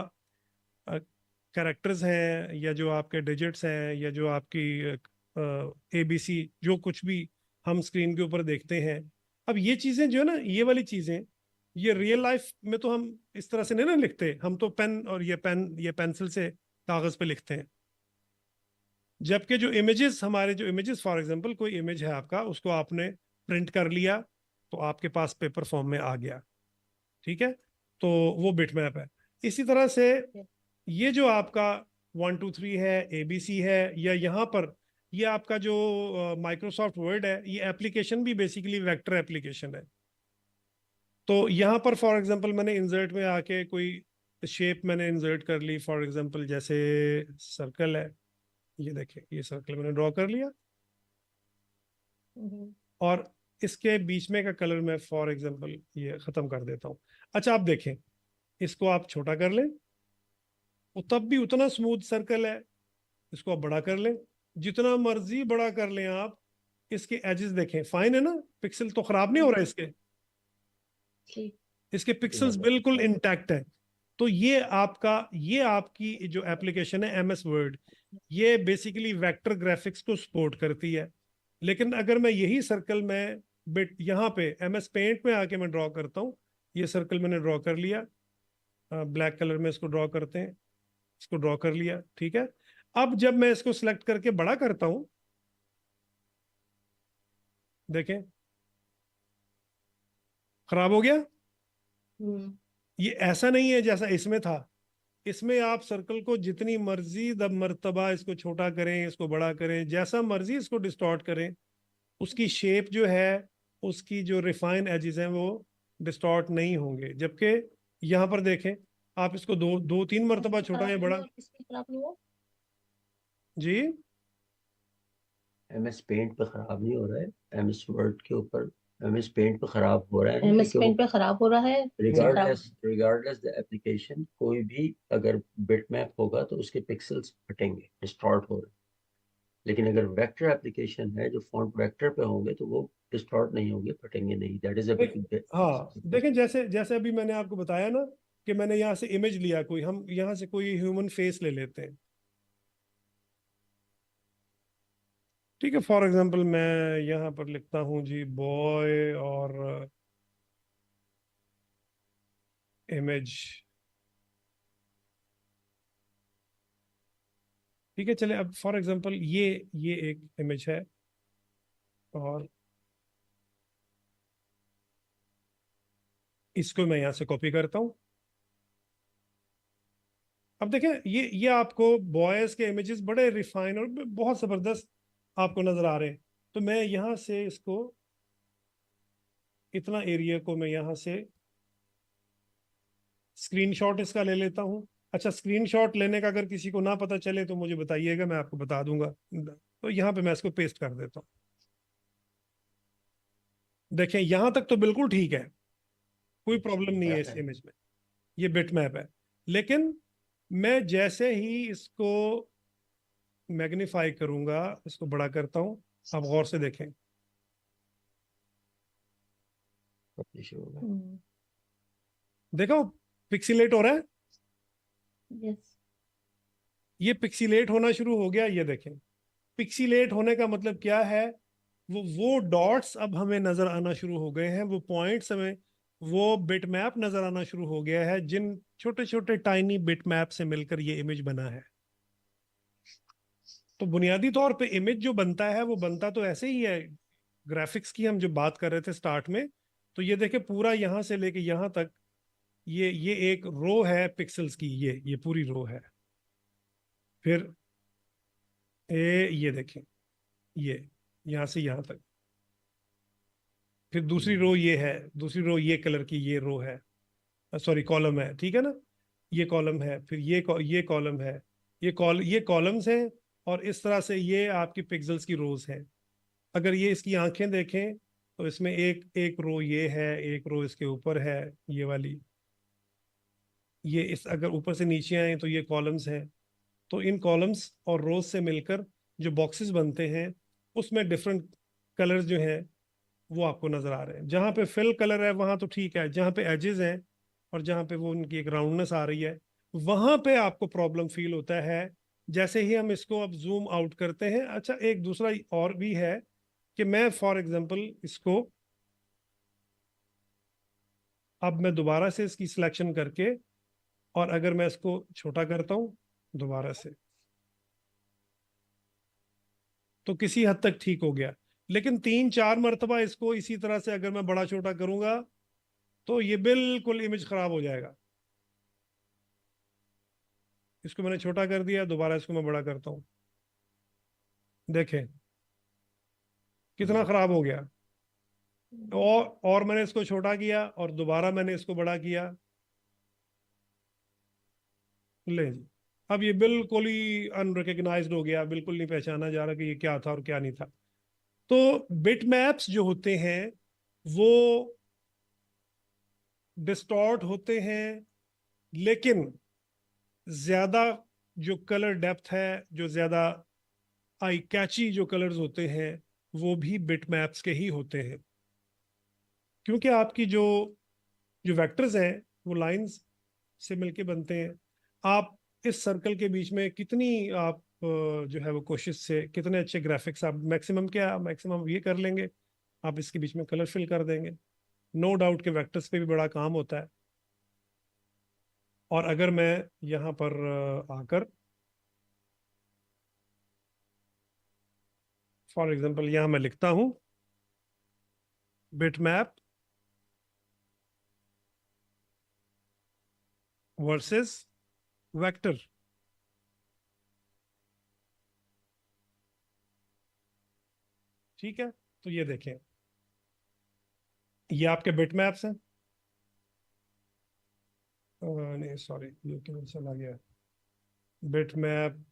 कैरेक्टर्स हैं, या जो आपके डिजिट्स हैं, या जो आपकी एबीसी जो कुछ भी हम स्क्रीन के ऊपर देखते हैं, अब ये चीजें जो है ना, ये वाली चीजें, ये रियल लाइफ में तो हम इस तरह से नहीं ना लिखते, हम तो पेन और ये पेंसिल से कागज पे लिखते हैं। जबकि जो इमेजेस, हमारे जो इमेजेस, फॉर एग्जांपल कोई इमेज है आपका, उसको आपने प्रिंट कर लिया, तो आपके पास पेपर फॉर्म में आ गया, ठीक है, तो वो बिटमैप है। इसी तरह से ये जो आपका 1 2 3 है, एबीसी है, या यहाँ पर ये आपका जो माइक्रोसॉफ्ट वर्ड है, ये एप्लीकेशन भी बेसिकली वेक्टर एप्लीकेशन है। तो यहाँ पर फॉर एग्जांपल मैंने इंसर्ट में आके कोई शेप मैंने इंसर्ट कर ली, फॉर एग्जांपल जैसे सर्कल है, ये देखिए ये सर्कल मैंने ड्रॉ कर लिया, हम्म, और इसके बीच में का कलर मैं फॉर एग्जांपल ये खत्म कर देता हूँ। अच्छा आप देखें, इसको आप छोटा कर लें, वो तब भी उतना स्मूथ सर्कल है। इसको आप बड़ा कर लें, जितना मर्जी बड़ा कर लें आप, इसके एजेस देखें फाइन है ना, पिक्सल तो खराब नहीं हो रहा इसके, ठीक, इसके पिक्सल्स बिल्कुल इंटैक्ट है। तो ये आपकी जो एप्लीकेशन है एमएस वर्ड, ये बेसिकली वेक्टर ग्राफिक्स को सपोर्ट करती है। लेकिन अगर मैं यही सर्कल में बिट यहाँ पे एमएस पेंट में आके मैं ड्रॉ करता हूँ, ये सर्कल मैंने ड्रॉ कर लिया, ब्लैक कलर में इसको ड्रॉ करते हैं, इसको ड्रॉ कर लिया, ठीक है। अब जब मैं इसको सिलेक्ट करके बड़ा करता हूं, देखें खराब हो गया। हम्म, ये ऐसा नहीं है जैसा इसमें था, इसमें आप सर्कल को जितनी मर्जी दब मर्तबा इसको छोटा करें, इसको बड़ा करें, जैसा मर्जी इसको डिस्टॉर्ट करें, उसकी शेप जो है, उसकी जो रिफाइन एजेस हैं वो डिस्टॉर्ट नहीं होंगे। जबकि यहाँ पर देखें, आप इसको दो दो तीन मर्तबा छोटा खराब या नहीं बड़ा। हुआ, किसमें खराब नहीं हुआ? जी एमएस पेंट पे खराब नहीं हो रहा है, एमएस वर्ड के ऊपर एमएस पेंट पे खराब हो रहा है ना, एमएस क्योंकि वो पेंट पे खराब हो रहा है, से खराब, रिगार्डलेस द एप्लीकेशन, कोई भी अगर बिटमैप होगा तो उसके पिक्सल्स फटेंगे, डिस्टॉर्ट हो रहे हैं। लेकिन अगर वेक्टर एप्लीकेशन है, जो फॉन्ट वेक्टर पे होंगे तो वो डिस्टॉर्ट नहीं होंगे, फटेंगे नहीं। दैट इज अ हाँ देखें, जैसे जैसे अभी मैंने आपको बताया ना, कि मैंने यहाँ से इमेज लिया, कोई हम यहाँ से कोई ह्यूमन फेस ले लेते हैं, ठीक है। फॉर एग्जांपल मैं यहाँ पर लिखता हूँ जी बॉय, और इमेज, ठीक है। चले अब फॉर एग्जांपल ये एक इमेज है, और इसको मैं यहाँ से कॉपी करता हूँ। अब देखें ये आपको बॉयज के इमेजेस बड़े रिफाइन और बहुत जबरदस्त आपको नजर आ रहे हैं। तो मैं यहाँ से इसको, इतना एरिया को मैं यहाँ से स्क्रीनशॉट इसका ले लेता हूँ, अच्छा, स्क्रीनशॉट लेने का अगर किसी को ना पता चले तो मुझे बताइएगा, मैं आपको बता दूंगा। तो यहाँ पे मैं इसको पेस्ट कर देता हूँ। देखें यहाँ तक तो बिल्कुल ठीक है, कोई प्रॉब्लम नहीं है इस इमेज में, ये बिटमैप है। लेकिन मैं जैसे ही इसको मैग्नीफाई करूंगा, इसको बड़ा करता हूँ, आप गौर से देखें, इशू होगा। देखो पिक्सिलेट हो रहा है, यस। ये पिक्सिलेट होना शुरू हो गया। ये देखें, पिक्सिलेट होने का मतलब क्या है, वो डॉट्स अब हमें नजर आना शुरू हो गए हैं, वो पॉइंट्स हमें, वो बिटमैप नजर आना शुरू हो गया है, जिन छोटे छोटे टाइनी बिटमैप से मिलकर ये इमेज बना है। तो बुनियादी तौर पे इमेज जो बनता है वो बनता तो ऐसे ही है। ग्राफिक्स की हम जो बात कर रहे थे स्टार्ट में, तो ये देखे पूरा यहां से लेके यहां तक, ये एक रो है पिक्सल्स की, ये पूरी रो है। फिर ये देखें, ये यहां से यहां तक, फिर दूसरी रो ये है, दूसरी रो ये कलर की ये रो है, सॉरी कॉलम है, ठीक है ना, ये कॉलम है, फिर ये कॉलम है, ये कॉलम्स हैं, और इस तरह से ये आपकी पिक्सल्स की रोज हैं। अगर ये इसकी आंखें देखें तो इसमें एक एक रो ये है, एक रो इसके ऊपर है, ये वाली, ये इस अगर ऊपर से नीचे आए तो ये कॉलम्स हैं। तो इन कॉलम्स और रोज से मिलकर जो बॉक्सेस बनते हैं, उसमें डिफरेंट कलर्स जो हैं वो आपको नजर आ रहे हैं। जहाँ पे फिल कलर है वहां तो ठीक है, जहाँ पे एजेस हैं और जहाँ पे वो उनकी एक राउंडनेस आ रही है, वहां पे आपको प्रॉब्लम फील होता है। जैसे ही हम इसको अब जूम आउट करते हैं, अच्छा एक दूसरा और भी है कि मैं फॉर एग्जांपल इसको, अब मैं दोबारा से इसकी सिलेक्शन करके, और अगर मैं इसको छोटा करता हूं दोबारा से, तो किसी हद तक ठीक हो गया। लेकिन 3-4 मरतबा इसको इसी तरह से अगर मैं बड़ा छोटा करूंगा तो ये बिल्कुल इमेज खराब हो जाएगा। इसको मैंने छोटा कर दिया, दोबारा इसको मैं बड़ा करता हूं, देखें कितना खराब हो गया। और मैंने इसको छोटा किया और दोबारा मैंने इसको बड़ा किया, ले जी, अब ये बिल्कुल ही अनरिकग्नाइज्ड हो गया, बिल्कुल नहीं पहचाना जा रहा कि ये क्या था और क्या नहीं था। तो बिट मैप्स जो होते हैं वो डिस्टॉर्ट होते हैं, लेकिन ज्यादा जो कलर डेप्थ है, जो ज्यादा आई कैची जो कलर्स होते हैं, वो भी बिट मैप्स के ही होते हैं। क्योंकि आपकी जो वेक्टर्स हैं वो लाइंस से मिलके बनते हैं। आप इस सर्कल के बीच में कितनी आप जो है वो कोशिश से कितने अच्छे ग्राफिक्स आप मैक्सिमम, क्या मैक्सिमम ये कर लेंगे, आप इसके बीच में कलर फिल कर देंगे। नो डाउट के वेक्टर्स पे भी बड़ा काम होता है। और अगर मैं यहाँ पर आकर फॉर एग्जांपल यहाँ मैं लिखता हूँ बिटमैप वर्सेस वेक्टर, ठीक है, तो ये देखें, ये आपके बिटमैप्स हैं। नहीं सॉरी, ये क्यों चला गया, बिटमैप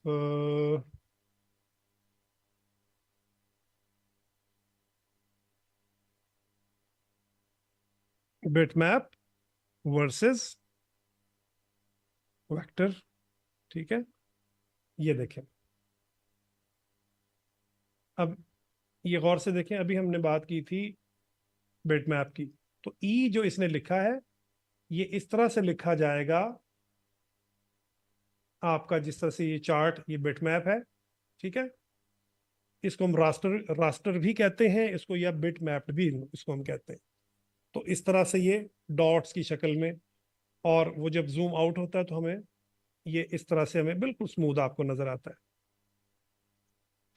बिटमैप वर्सेस वेक्टर, ठीक है, ये देखें। अब ये गौर से देखें, अभी हमने बात की थी बिटमैप की, तो ई जो इसने लिखा है ये इस तरह से लिखा जाएगा आपका, जिस तरह से ये चार्ट, ये बिटमैप है, ठीक है, इसको हम रास्टर रास्टर भी कहते हैं इसको, या बिट मैप्ड भी इसको हम कहते हैं। तो इस तरह से ये डॉट्स की शक्ल में, और वो जब जूम आउट होता है तो हमें ये इस तरह से हमें बिल्कुल स्मूथ आपको नजर आता है।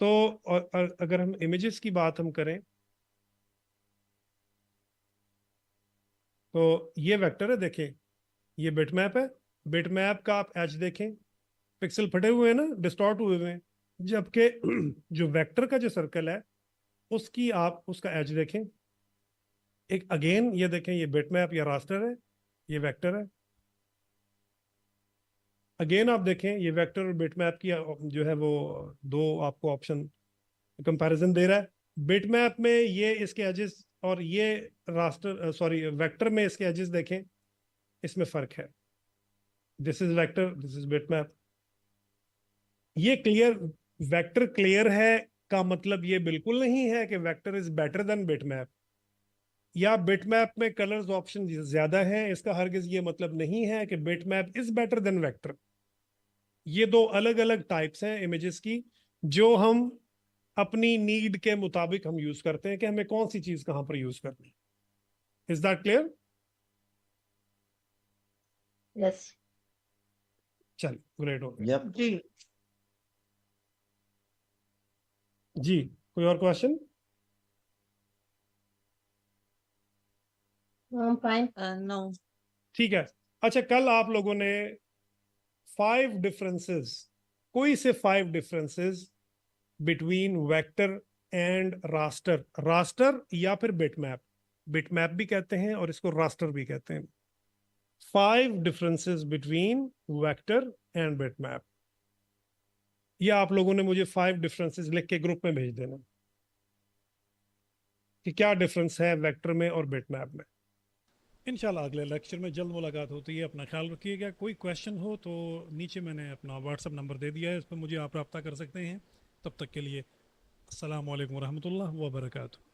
तो और अगर हम इमेजेस की बात हम करें तो ये वेक्टर है, देखें ये बिटमैप है। बिटमैप का आप एज देखें, पिक्सल फटे हुए हैं ना, डिस्टॉर्ट हुए हुए हैं, जबकि जो वेक्टर का जो सर्कल है उसकी आप उसका एज देखें। एक अगेन ये देखें, ये बिटमैप या रास्टर है, ये वेक्टर है। अगेन आप देखें ये वेक्टर और बिटमैप की जो है वो दो आपको ऑप्शन कंपैरिजन दे रहा है। बिटमैप में ये इसके एजेस और ये रास्टर सॉरी वेक्टर में इसके एजेस देखें, इसमें फर्क है। This is vector, this is bitmap. ये क्लियर, वेक्टर क्लियर है का मतलब ये बिल्कुल नहीं है कि vector is better than bitmap, या बिटमैप में कलर्स ऑप्शन ज्यादा है, इसका हरगिज ये मतलब नहीं है कि bitmap is better than vector. ये दो अलग अलग टाइप्स हैं इमेजेस की, जो हम अपनी नीड के मुताबिक हम यूज करते हैं कि हमें कौन सी चीज कहां पर यूज करनी है। Is that clear? यस। चलिए, ग्रेट हो गया जब जी जी। कोई और क्वेश्चन? फाइन। नो ठीक है। अच्छा, कल आप लोगों ने 5 डिफरेंसेस, कोई से 5 differences between vector and raster, raster या फिर बिटमैप, बिटमैप भी कहते हैं और इसको रास्टर भी कहते हैं। 5 differences between vector and bitmap. या आप लोगों ने मुझे 5 डिफरेंसेस लिख के ग्रुप में भेज देना कि क्या डिफरेंस है वेक्टर में और बिटमैप में। इंशाल्लाह अगले लेक्चर में जल्द मुलाकात होती है। अपना ख्याल रखिएगा। कोई क्वेश्चन हो तो नीचे मैंने अपना व्हाट्सअप नंबर दे दिया है, इस पर मुझे आप रब्ता कर सकते हैं। तब तक के लिए अस्सलाम वालेकुम रहमतुल्लाह व बरकातुहू।